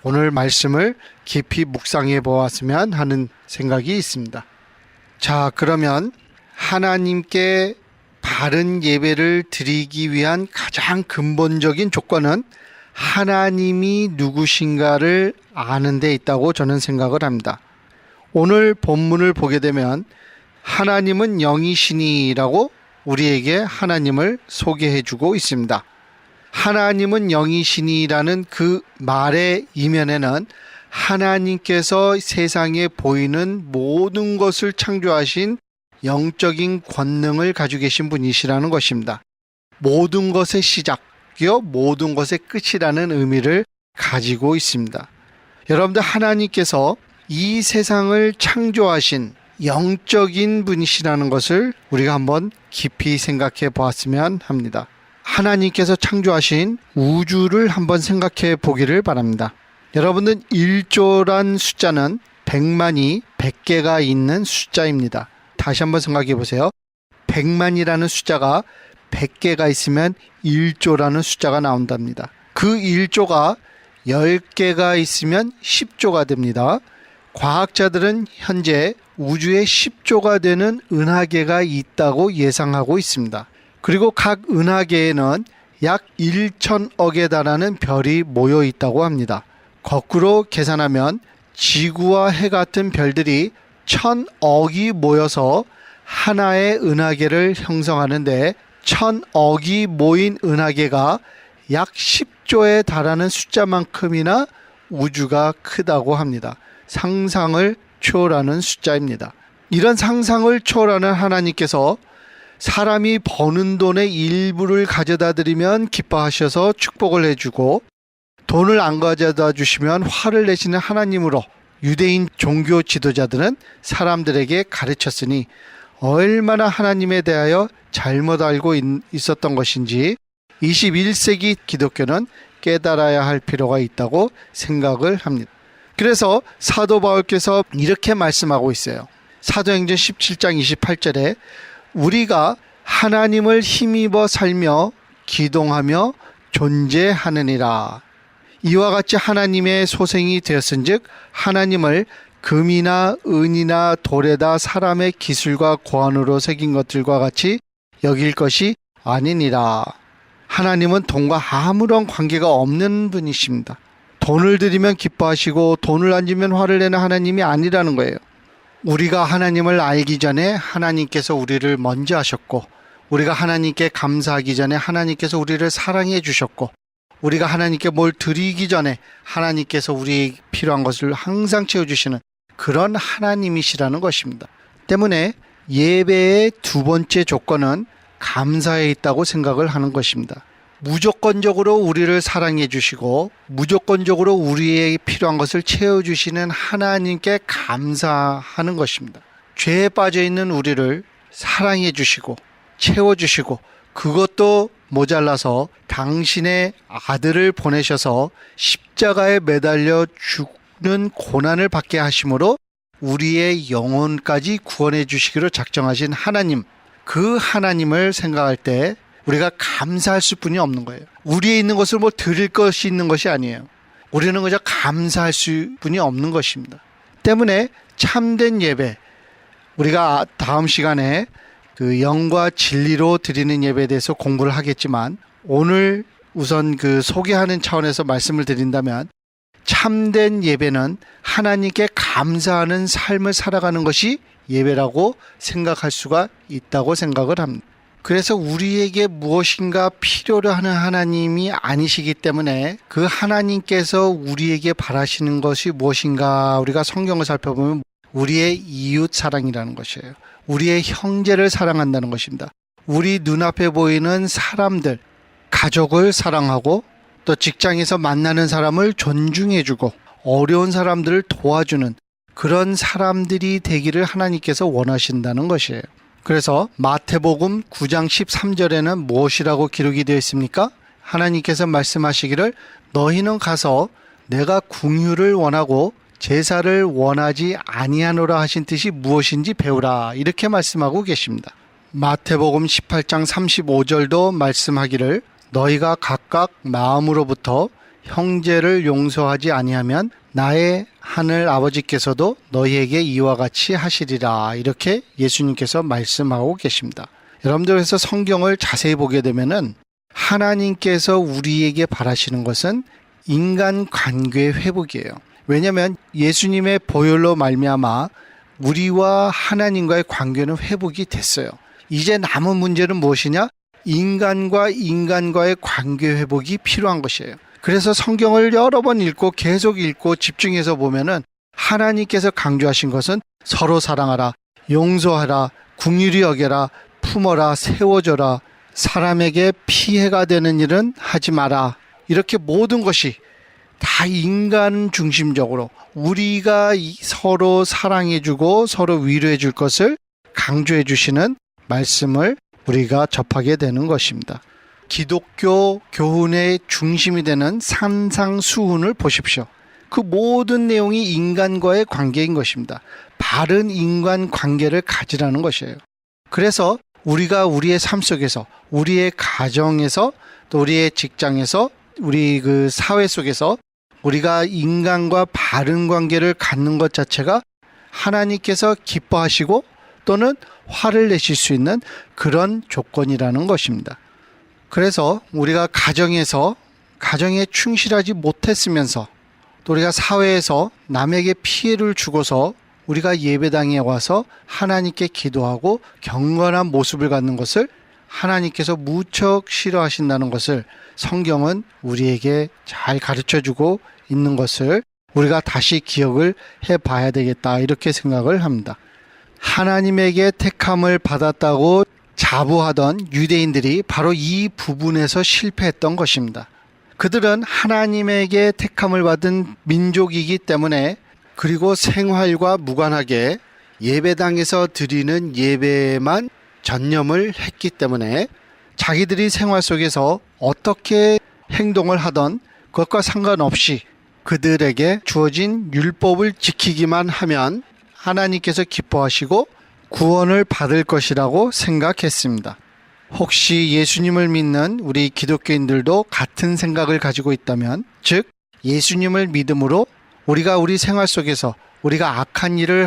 오늘 말씀을 깊이 묵상해 보았으면 하는 생각이 있습니다. 자, 그러면 하나님께 바른 예배를 드리기 위한 가장 근본적인 조건은 하나님이 누구신가를 아는 데 있다고 저는 생각을 합니다. 오늘 본문을 보게 되면 하나님은 영이시니라고 우리에게 하나님을 소개해 주고 있습니다. 하나님은 영이시니라는 그 말의 이면에는 하나님께서 세상에 보이는 모든 것을 창조하신 영적인 권능을 가지고 계신 분이시라는 것입니다. 모든 것의 시작이요 모든 것의 끝이라는 의미를 가지고 있습니다. 여러분들, 하나님께서 이 세상을 창조하신 영적인 분이시라는 것을 우리가 한번 깊이 생각해 보았으면 합니다. 하나님께서 창조하신 우주를 한번 생각해 보기를 바랍니다. 여러분들, 1조란 숫자는 100만이 100개가 있는 숫자입니다. 다시 한번 생각해 보세요. 100만이라는 숫자가 100개가 있으면 1조라는 숫자가 나온답니다. 그 1조가 10개가 있으면 10조가 됩니다. 과학자들은 현재 우주에 10조가 되는 은하계가 있다고 예상하고 있습니다. 그리고 각 은하계에는 약 1,000억에 달하는 별이 모여 있다고 합니다. 거꾸로 계산하면 지구와 해 같은 별들이 1,000억이 모여서 하나의 은하계를 형성하는데 1,000억이 모인 은하계가 약 10조에 달하는 숫자만큼이나 우주가 크다고 합니다. 상상을 초월하는 숫자입니다. 이런 상상을 초월하는 하나님께서 사람이 버는 돈의 일부를 가져다 드리면 기뻐하셔서 축복을 해주고, 돈을 안 가져다 주시면 화를 내시는 하나님으로 유대인 종교 지도자들은 사람들에게 가르쳤으니 얼마나 하나님에 대하여 잘못 알고 있었던 것인지 21세기 기독교는 깨달아야 할 필요가 있다고 생각을 합니다. 그래서 사도 바울께서 이렇게 말씀하고 있어요. 사도행전 17장 28절에 우리가 하나님을 힘입어 살며 기동하며 존재하느니라. 이와 같이 하나님의 소생이 되었은즉 하나님을 금이나 은이나 돌에다 사람의 기술과 고안으로 새긴 것들과 같이 여길 것이 아니니라. 하나님은 돈과 아무런 관계가 없는 분이십니다. 돈을 드리면 기뻐하시고 돈을 안 주면 화를 내는 하나님이 아니라는 거예요. 우리가 하나님을 알기 전에 하나님께서 우리를 먼저 하셨고, 우리가 하나님께 감사하기 전에 하나님께서 우리를 사랑해 주셨고, 우리가 하나님께 뭘 드리기 전에 하나님께서 우리의 필요한 것을 항상 채워주시는 그런 하나님이시라는 것입니다. 때문에 예배의 두 번째 조건은 감사에 있다고 생각을 하는 것입니다. 무조건적으로 우리를 사랑해 주시고 무조건적으로 우리의 필요한 것을 채워주시는 하나님께 감사하는 것입니다. 죄에 빠져있는 우리를 사랑해 주시고 채워주시고, 그것도 모자라서 당신의 아들을 보내셔서 십자가에 매달려 죽는 고난을 받게 하심으로 우리의 영혼까지 구원해 주시기로 작정하신 하나님, 그 하나님을 생각할 때 우리가 감사할 수뿐이 없는 거예요. 우리에 있는 것을 뭐 드릴 것이 있는 것이 아니에요. 우리는 그저 감사할 수뿐이 없는 것입니다. 때문에 참된 예배, 우리가 다음 시간에 그 영과 진리로 드리는 예배에 대해서 공부를 하겠지만, 오늘 우선 그 소개하는 차원에서 말씀을 드린다면, 참된 예배는 하나님께 감사하는 삶을 살아가는 것이 예배라고 생각할 수가 있다고 생각을 합니다. 그래서 우리에게 무엇인가 필요로 하는 하나님이 아니시기 때문에 그 하나님께서 우리에게 바라시는 것이 무엇인가, 우리가 성경을 살펴보면 우리의 이웃 사랑이라는 것이에요. 우리의 형제를 사랑한다는 것입니다. 우리 눈앞에 보이는 사람들, 가족을 사랑하고 또 직장에서 만나는 사람을 존중해주고 어려운 사람들을 도와주는 그런 사람들이 되기를 하나님께서 원하신다는 것이에요. 그래서 마태복음 9장 13절에는 무엇이라고 기록이 되어 있습니까? 하나님께서 말씀하시기를 너희는 가서 내가 궁유를 원하고 제사를 원하지 아니하노라 하신 뜻이 무엇인지 배우라, 이렇게 말씀하고 계십니다. 마태복음 18장 35절도 말씀하기를 너희가 각각 마음으로부터 형제를 용서하지 아니하면 나의 하늘 아버지께서도 너희에게 이와 같이 하시리라, 이렇게 예수님께서 말씀하고 계십니다. 여러분들께서 성경을 자세히 보게 되면은 하나님께서 우리에게 바라시는 것은 인간 관계의 회복이에요. 왜냐하면 예수님의 보혈로 말미암아 우리와 하나님과의 관계는 회복이 됐어요. 이제 남은 문제는 무엇이냐? 인간과 인간과의 관계 회복이 필요한 것이에요. 그래서 성경을 여러 번 읽고 계속 읽고 집중해서 보면은 하나님께서 강조하신 것은 서로 사랑하라, 용서하라, 긍휼히 여겨라, 품어라, 세워줘라, 사람에게 피해가 되는 일은 하지 마라. 이렇게 모든 것이 다 인간 중심적으로 우리가 서로 사랑해주고 서로 위로해줄 것을 강조해 주시는 말씀을 우리가 접하게 되는 것입니다. 기독교 교훈의 중심이 되는 산상수훈을 보십시오. 그 모든 내용이 인간과의 관계인 것입니다. 바른 인간 관계를 가지라는 것이에요. 그래서 우리가 우리의 삶 속에서, 우리의 가정에서, 또 우리의 직장에서, 우리 그 사회 속에서 우리가 인간과 바른 관계를 갖는 것 자체가 하나님께서 기뻐하시고 또는 화를 내실 수 있는 그런 조건이라는 것입니다. 그래서 우리가 가정에서 가정에 충실하지 못했으면서 또 우리가 사회에서 남에게 피해를 주고서 우리가 예배당에 와서 하나님께 기도하고 경건한 모습을 갖는 것을 하나님께서 무척 싫어하신다는 것을 성경은 우리에게 잘 가르쳐주고 있는 것을 우리가 다시 기억을 해봐야 되겠다, 이렇게 생각을 합니다. 하나님에게 택함을 받았다고 자부하던 유대인들이 바로 이 부분에서 실패했던 것입니다. 그들은 하나님에게 택함을 받은 민족이기 때문에, 그리고 생활과 무관하게 예배당에서 드리는 예배에만 전념을 했기 때문에 자기들이 생활 속에서 어떻게 행동을 하던 그것과 상관없이 그들에게 주어진 율법을 지키기만 하면 하나님께서 기뻐하시고 구원을 받을 것이라고 생각했습니다. 혹시 예수님을 믿는 우리 기독교인들도 같은 생각을 가지고 있다면, 즉 예수님을 믿음으로 우리가 우리 생활 속에서 우리가 악한 일을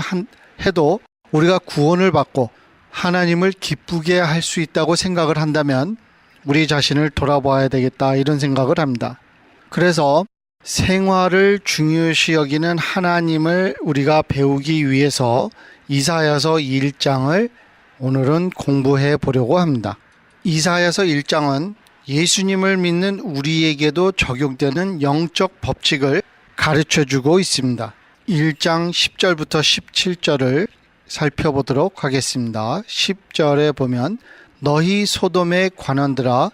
해도 우리가 구원을 받고 하나님을 기쁘게 할 수 있다고 생각을 한다면 우리 자신을 돌아봐야 되겠다, 이런 생각을 합니다. 그래서 생활을 중요시 여기는 하나님을 우리가 배우기 위해서 이사야서 1장을 오늘은 공부해 보려고 합니다. 이사야서 1장은 예수님을 믿는 우리에게도 적용되는 영적 법칙을 가르쳐주고 있습니다. 1장 10절부터 17절을 살펴보도록 하겠습니다. 10절에 보면 너희 소돔의 관원들아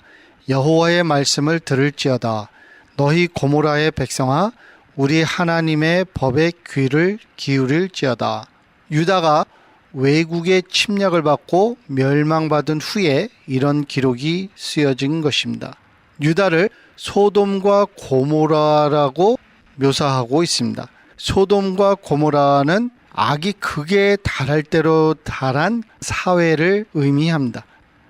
여호와의 말씀을 들을지어다. 너희 고모라의 백성아 우리 하나님의 법에 귀를 기울일지어다. 유다가 외국의 침략을 받고 멸망받은 후에 이런 기록이 쓰여진 것입니다. 유다를 소돔과 고모라라고 묘사하고 있습니다. 소돔과 고모라는 악이 극에 달할 대로 달한 사회를 의미합니다.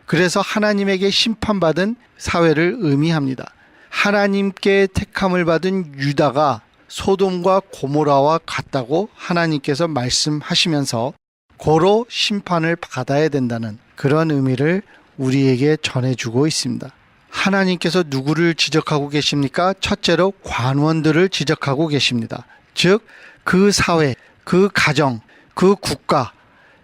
그래서 하나님에게 심판받은 사회를 의미합니다. 하나님께 택함을 받은 유다가 소돔과 고모라와 같다고 하나님께서 말씀하시면서 고로 심판을 받아야 된다는 그런 의미를 우리에게 전해주고 있습니다. 하나님께서 누구를 지적하고 계십니까? 첫째로 관원들을 지적하고 계십니다. 즉 그 사회, 그 가정, 그 국가,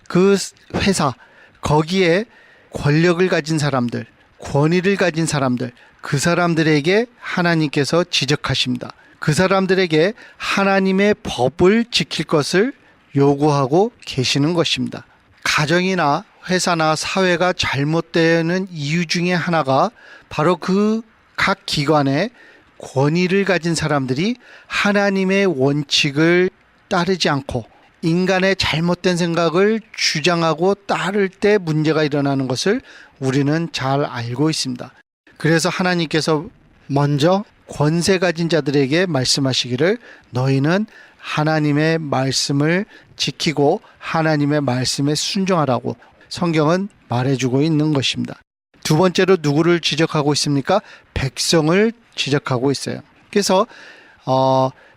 그 회사, 거기에 권력을 가진 사람들, 권위를 가진 사람들, 그 사람들에게 하나님께서 지적하십니다. 그 사람들에게 하나님의 법을 지킬 것을 요구하고 계시는 것입니다. 가정이나 회사나 사회가 잘못되는 이유 중에 하나가 바로 그 각 기관에 권위를 가진 사람들이 하나님의 원칙을 따르지 않고 인간의 잘못된 생각을 주장하고 따를 때 문제가 일어나는 것을 우리는 잘 알고 있습니다. 그래서 하나님께서 먼저 권세 가진 자들에게 말씀하시기를 너희는 하나님의 말씀을 지키고 하나님의 말씀에 순종하라고 성경은 말해주고 있는 것입니다. 두 번째로 누구를 지적하고 있습니까? 백성을 지적하고 있어요. 그래서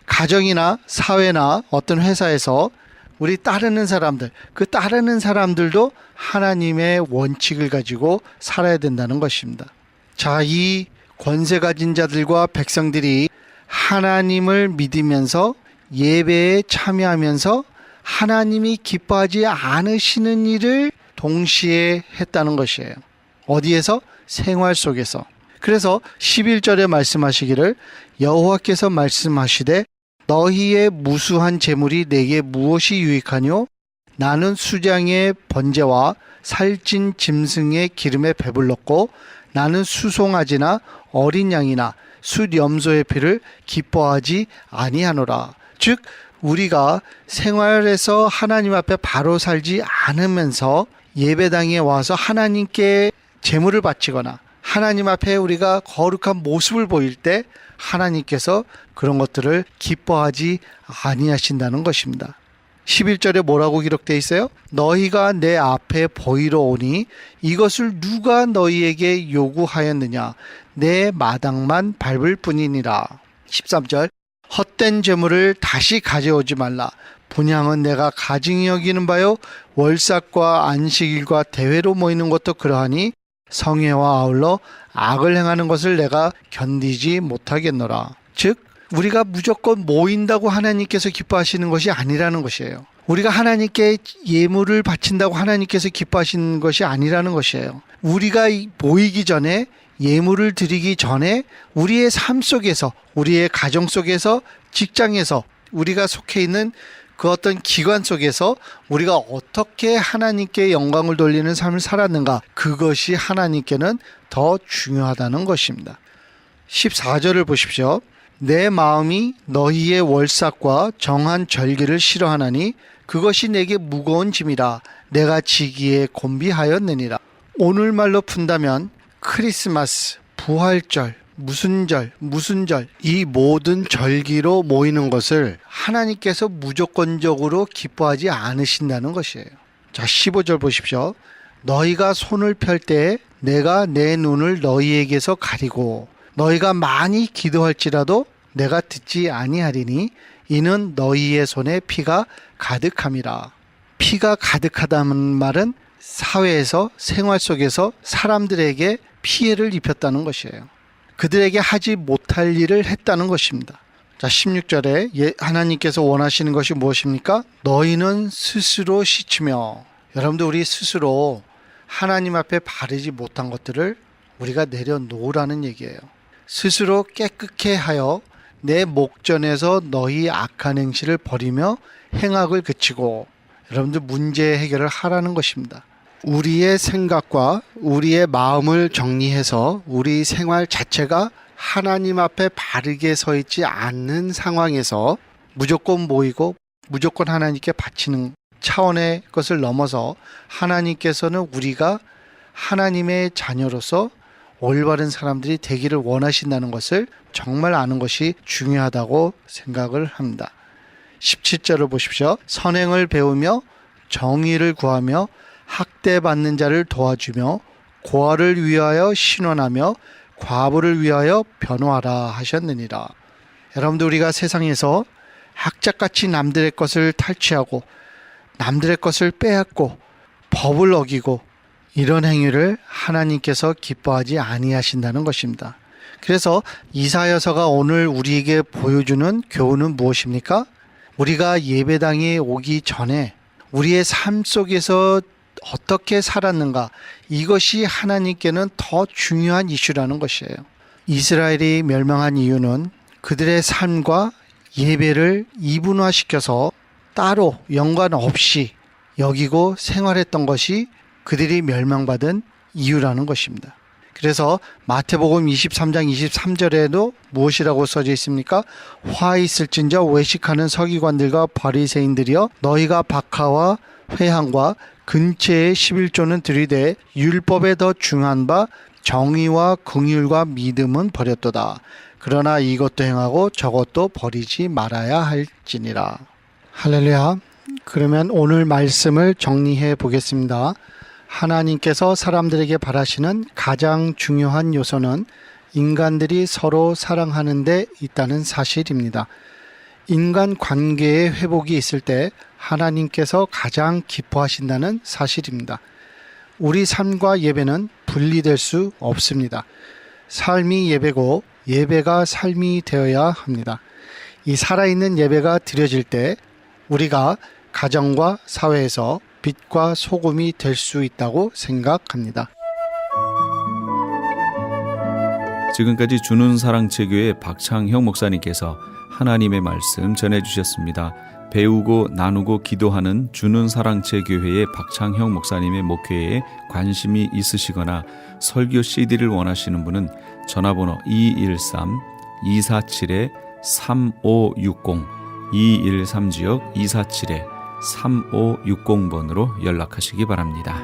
가정이나 사회나 어떤 회사에서 우리 따르는 사람들, 그 따르는 사람들도 하나님의 원칙을 가지고 살아야 된다는 것입니다. 자, 이 권세 가진 자들과 백성들이 하나님을 믿으면서 예배에 참여하면서 하나님이 기뻐하지 않으시는 일을 동시에 했다는 것이에요. 어디에서? 생활 속에서. 그래서 11절에 말씀하시기를 여호와께서 말씀하시되 너희의 무수한 재물이 내게 무엇이 유익하뇨? 나는 수장의 번제와 살찐 짐승의 기름에 배불렀고 나는 수송아지나 어린 양이나 숫 염소의 피를 기뻐하지 아니하노라. 즉 우리가 생활에서 하나님 앞에 바로 살지 않으면서 예배당에 와서 하나님께 제물을 바치거나 하나님 앞에 우리가 거룩한 모습을 보일 때 하나님께서 그런 것들을 기뻐하지 아니하신다는 것입니다. 11절에 뭐라고 기록되어 있어요? 너희가 내 앞에 보이러 오니 이것을 누가 너희에게 요구하였느냐? 내 마당만 밟을 뿐이니라. 13절 헛된 재물을 다시 가져오지 말라. 분향은 내가 가증히 여기는 바요 월삭과 안식일과 대회로 모이는 것도 그러하니 성회와 아울러 악을 행하는 것을 내가 견디지 못하겠노라. 즉 우리가 무조건 모인다고 하나님께서 기뻐하시는 것이 아니라는 것이에요. 우리가 하나님께 예물을 바친다고 하나님께서 기뻐하시는 것이 아니라는 것이에요. 우리가 모이기 전에 예물을 드리기 전에 우리의 삶 속에서 우리의 가정 속에서 직장에서 우리가 속해 있는 그 어떤 기관 속에서 우리가 어떻게 하나님께 영광을 돌리는 삶을 살았는가, 그것이 하나님께는 더 중요하다는 것입니다. 14절을 보십시오. 내 마음이 너희의 월삭과 정한 절기를 싫어하나니 그것이 내게 무거운 짐이라 내가 지기에 곤비하였느니라. 오늘 말로 푼다면 크리스마스, 부활절, 무슨 절 이 모든 절기로 모이는 것을 하나님께서 무조건적으로 기뻐하지 않으신다는 것이에요. 자, 15절 보십시오. 너희가 손을 펼 때에 내가 내 눈을 너희에게서 가리고 너희가 많이 기도할지라도 내가 듣지 아니하리니 이는 너희의 손에 피가 가득함이라. 피가 가득하다는 말은 사회에서 생활 속에서 사람들에게 피해를 입혔다는 것이에요. 그들에게 하지 못할 일을 했다는 것입니다. 자, 16절에 하나님께서 원하시는 것이 무엇입니까? 너희는 스스로 씻으며. 여러분들, 우리 스스로 하나님 앞에 바르지 못한 것들을 우리가 내려놓으라는 얘기예요. 스스로 깨끗게 하여 내 목전에서 너희 악한 행실을 버리며 행악을 그치고. 여러분들, 문제 해결을 하라는 것입니다. 우리의 생각과 우리의 마음을 정리해서 우리 생활 자체가 하나님 앞에 바르게 서 있지 않는 상황에서 무조건 모이고 무조건 하나님께 바치는 차원의 것을 넘어서 하나님께서는 우리가 하나님의 자녀로서 올바른 사람들이 되기를 원하신다는 것을 정말 아는 것이 중요하다고 생각을 합니다. 17절을 보십시오. 선행을 배우며 정의를 구하며 학대받는 자를 도와주며 고아를 위하여 신원하며 과부를 위하여 변호하라 하셨느니라. 여러분들, 우리가 세상에서 악착같이 남들의 것을 탈취하고 남들의 것을 빼앗고 법을 어기고 이런 행위를 하나님께서 기뻐하지 아니하신다는 것입니다. 그래서 이사야서가 오늘 우리에게 보여주는 교훈은 무엇입니까? 우리가 예배당에 오기 전에 우리의 삶 속에서 어떻게 살았는가, 이것이 하나님께는 더 중요한 이슈라는 것이에요. 이스라엘이 멸망한 이유는 그들의 삶과 예배를 이분화시켜서 따로 연관 없이 여기고 생활했던 것이 그들이 멸망받은 이유라는 것입니다. 그래서 마태복음 23장 23절에도 무엇이라고 써져 있습니까? 화 있을진저 외식하는 서기관들과 바리새인들이여, 너희가 박하와 회향과 근처의 11조는 들이되 율법에 더 중한 바 정의와 긍휼과 믿음은 버렸도다. 그러나 이것도 행하고 저것도 버리지 말아야 할지니라. 할렐루야. 그러면 오늘 말씀을 정리해 보겠습니다. 하나님께서 사람들에게 바라시는 가장 중요한 요소는 인간들이 서로 사랑하는 데 있다는 사실입니다. 인간 관계의 회복이 있을 때 하나님께서 가장 기뻐하신다는 사실입니다. 우리 삶과 예배는 분리될 수 없습니다. 삶이 예배고 예배가 삶이 되어야 합니다. 이 살아있는 예배가 드려질 때 우리가 가정과 사회에서 빛과 소금이 될 수 있다고 생각합니다. 지금까지 주는 사랑체교회 박창형 목사님께서 하나님의 말씀 전해주셨습니다. 배우고 나누고 기도하는 주는 사랑체교회의 박창형 목사님의 목회에 관심이 있으시거나 설교 CD를 원하시는 분은 전화번호 213-247-3560 213지역 247-3560번으로 연락하시기 바랍니다.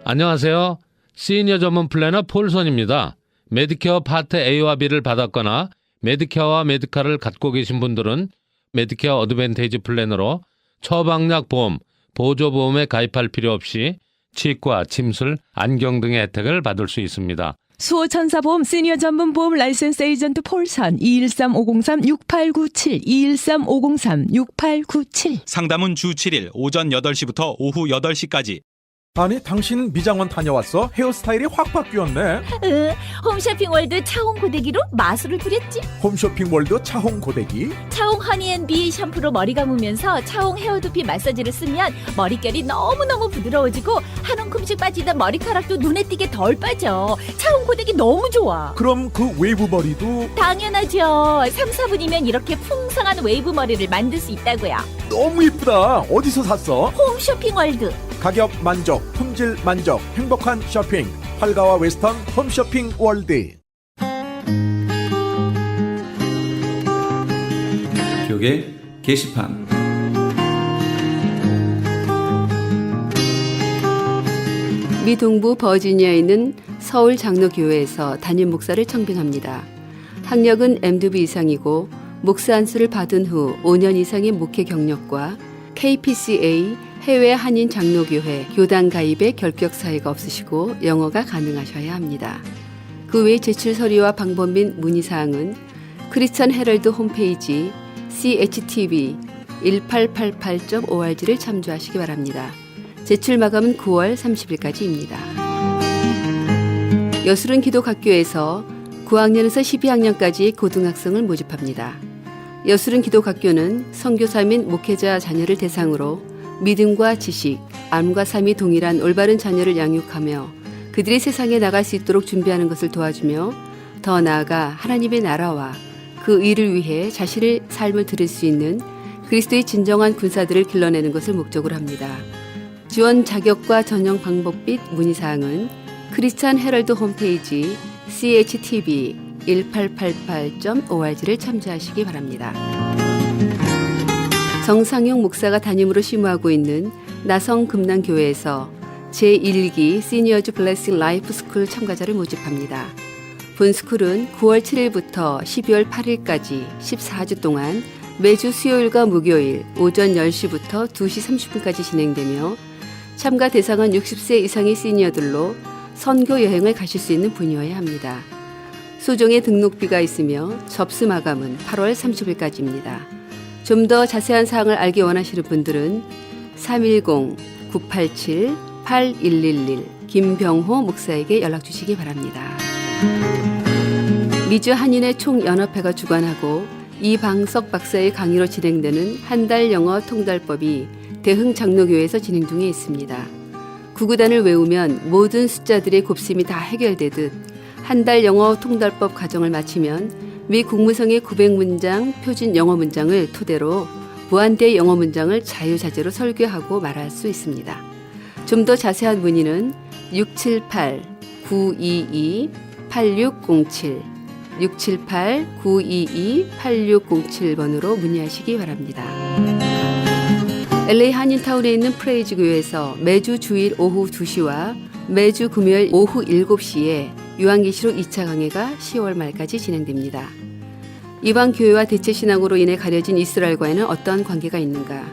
안녕하세요. 시니어 전문 플래너 폴선입니다. 메디케어 파트 A와 B를 받았거나 메디케어와 메디카를 갖고 계신 분들은 메디케어 어드밴테이지 플랜으로 처방약 보험, 보조보험에 가입할 필요 없이 치과, 침술, 안경 등의 혜택을 받을 수 있습니다. 수호천사보험 시니어 전문 보험 라이센스 에이전트 폴선 213-503-6897 213-503-6897 상담은 주 7일 오전 8시부터 오후 8시까지. 아니 당신 미장원 다녀왔어? 헤어스타일이 확 바뀌었네. 홈쇼핑월드 차홍 고데기로 마술을 부렸지. 홈쇼핑월드 차홍 고데기? 차홍 허니앤비 샴푸로 머리 감으면서 차홍 헤어두피 마사지를 쓰면 머릿결이 너무너무 부드러워지고 한 움큼씩 빠지던 머리카락도 눈에 띄게 덜 빠져. 차홍 고데기 너무 좋아. 그럼 그 웨이브 머리도? 당연하죠. 3, 4분이면 이렇게 풍성한 웨이브 머리를 만들 수 있다고요. 너무 이쁘다. 어디서 샀어? 홈쇼핑월드. 가격 만족, 품질 만족, 행복한 쇼핑. 활가와 웨스턴 홈쇼핑 월드. 교계 게시판. 미 동부 버지니아에 있는 서울 장로교회에서 담임 목사를 청빙합니다. 학력은 MDB 이상이고 목사 안수를 받은 후 5년 이상의 목회 경력과 KPCA 해외 한인 장로교회 교단 가입의 결격 사유가 없으시고 영어가 가능하셔야 합니다. 그 외 제출 서류와 방법 및 문의사항은 크리스천 헤럴드 홈페이지 CHTV 1888.org를 참조하시기 바랍니다. 제출 마감은 9월 30일까지입니다. 여술은 기독학교에서 9학년에서 12학년까지 고등학생을 모집합니다. 여술은 기독학교는 선교사 및 목회자 자녀를 대상으로 믿음과 지식, 암과 삶이 동일한 올바른 자녀를 양육하며 그들이 세상에 나갈 수 있도록 준비하는 것을 도와주며 더 나아가 하나님의 나라와 그 일을 위해 자신의 삶을 드릴 수 있는 그리스도의 진정한 군사들을 길러내는 것을 목적으로 합니다. 지원 자격과 전형 방법 및 문의사항은 크리스찬 헤럴드 홈페이지 CHTV 1888.org를 참조하시기 바랍니다. 정상용 목사가 담임으로 심우하고 있는 나성 금남교회에서 제1기 시니어즈 블레싱 라이프 스쿨 참가자를 모집합니다. 본 스쿨은 9월 7일부터 12월 8일까지 14주 동안 매주 수요일과 목요일 오전 10시부터 2시 30분까지 진행되며 참가 대상은 60세 이상의 시니어들로 선교 여행을 가실 수 있는 분이어야 합니다. 소정의 등록비가 있으며 접수 마감은 8월 30일까지입니다. 좀 더 자세한 사항을 알기 원하시는 분들은 310-987-8111 김병호 목사에게 연락 주시기 바랍니다. 미주 한인의 총연합회가 주관하고 이방석 박사의 강의로 진행되는 한 달 영어 통달법이 대흥 장로교회에서 진행 중에 있습니다. 구구단을 외우면 모든 숫자들의 곱셈이 다 해결되듯 한 달 영어 통달법 과정을 마치면 미 국무성의 900문장 표준 영어 문장을 토대로 무한대의 영어 문장을 자유자재로 설교하고 말할 수 있습니다. 좀 더 자세한 문의는 678-922-8607 678-922-8607번으로 문의하시기 바랍니다. LA 한인타운에 있는 프레이즈 교회에서 매주 주일 오후 2시와 매주 금요일 오후 7시에 요한계시록 2차 강해가 10월 말까지 진행됩니다. 이방 교회와 대체 신앙으로 인해 가려진 이스라엘과는 어떤 관계가 있는가?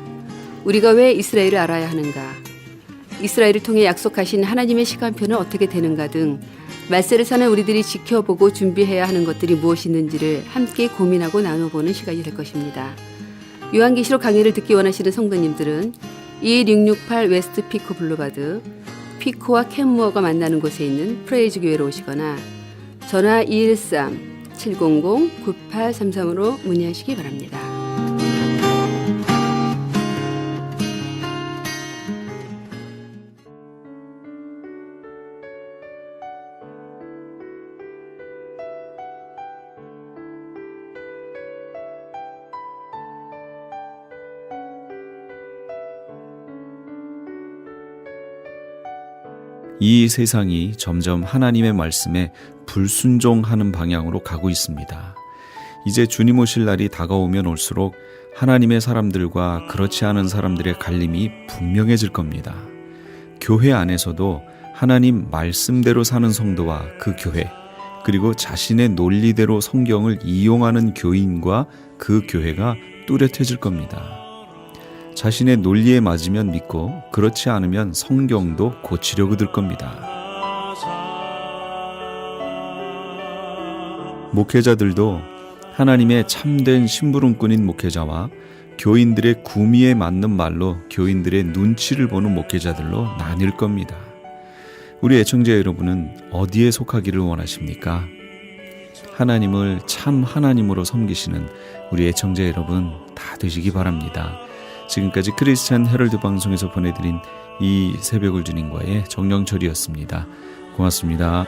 우리가 왜 이스라엘을 알아야 하는가? 이스라엘을 통해 약속하신 하나님의 시간표는 어떻게 되는가 등 말세를 사는 우리들이 지켜보고 준비해야 하는 것들이 무엇이 있는지를 함께 고민하고 나눠보는 시간이 될 것입니다. 요한계시록 강의를 듣기 원하시는 성도님들은 21668 웨스트 피코 블루바드 피코와 캔무어가 만나는 곳에 있는 프레이즈 교회로 오시거나 전화 213-700-9833으로 문의하시기 바랍니다. 이 세상이 점점 하나님의 말씀에 불순종하는 방향으로 가고 있습니다. 이제 주님 오실 날이 다가오면 올수록 하나님의 사람들과 그렇지 않은 사람들의 갈림이 분명해질 겁니다. 교회 안에서도 하나님 말씀대로 사는 성도와 그 교회, 그리고 자신의 논리대로 성경을 이용하는 교인과 그 교회가 뚜렷해질 겁니다. 자신의 논리에 맞으면 믿고 그렇지 않으면 성경도 고치려고 들 겁니다. 목회자들도 하나님의 참된 심부름꾼인 목회자와 교인들의 구미에 맞는 말로 교인들의 눈치를 보는 목회자들로 나뉠 겁니다. 우리 애청자 여러분은 어디에 속하기를 원하십니까? 하나님을 참 하나님으로 섬기시는 우리 애청자 여러분 다 되시기 바랍니다. 지금까지 크리스찬 헤럴드 방송에서 보내드린 이 새벽을 주님과의 정영철이었습니다. 고맙습니다.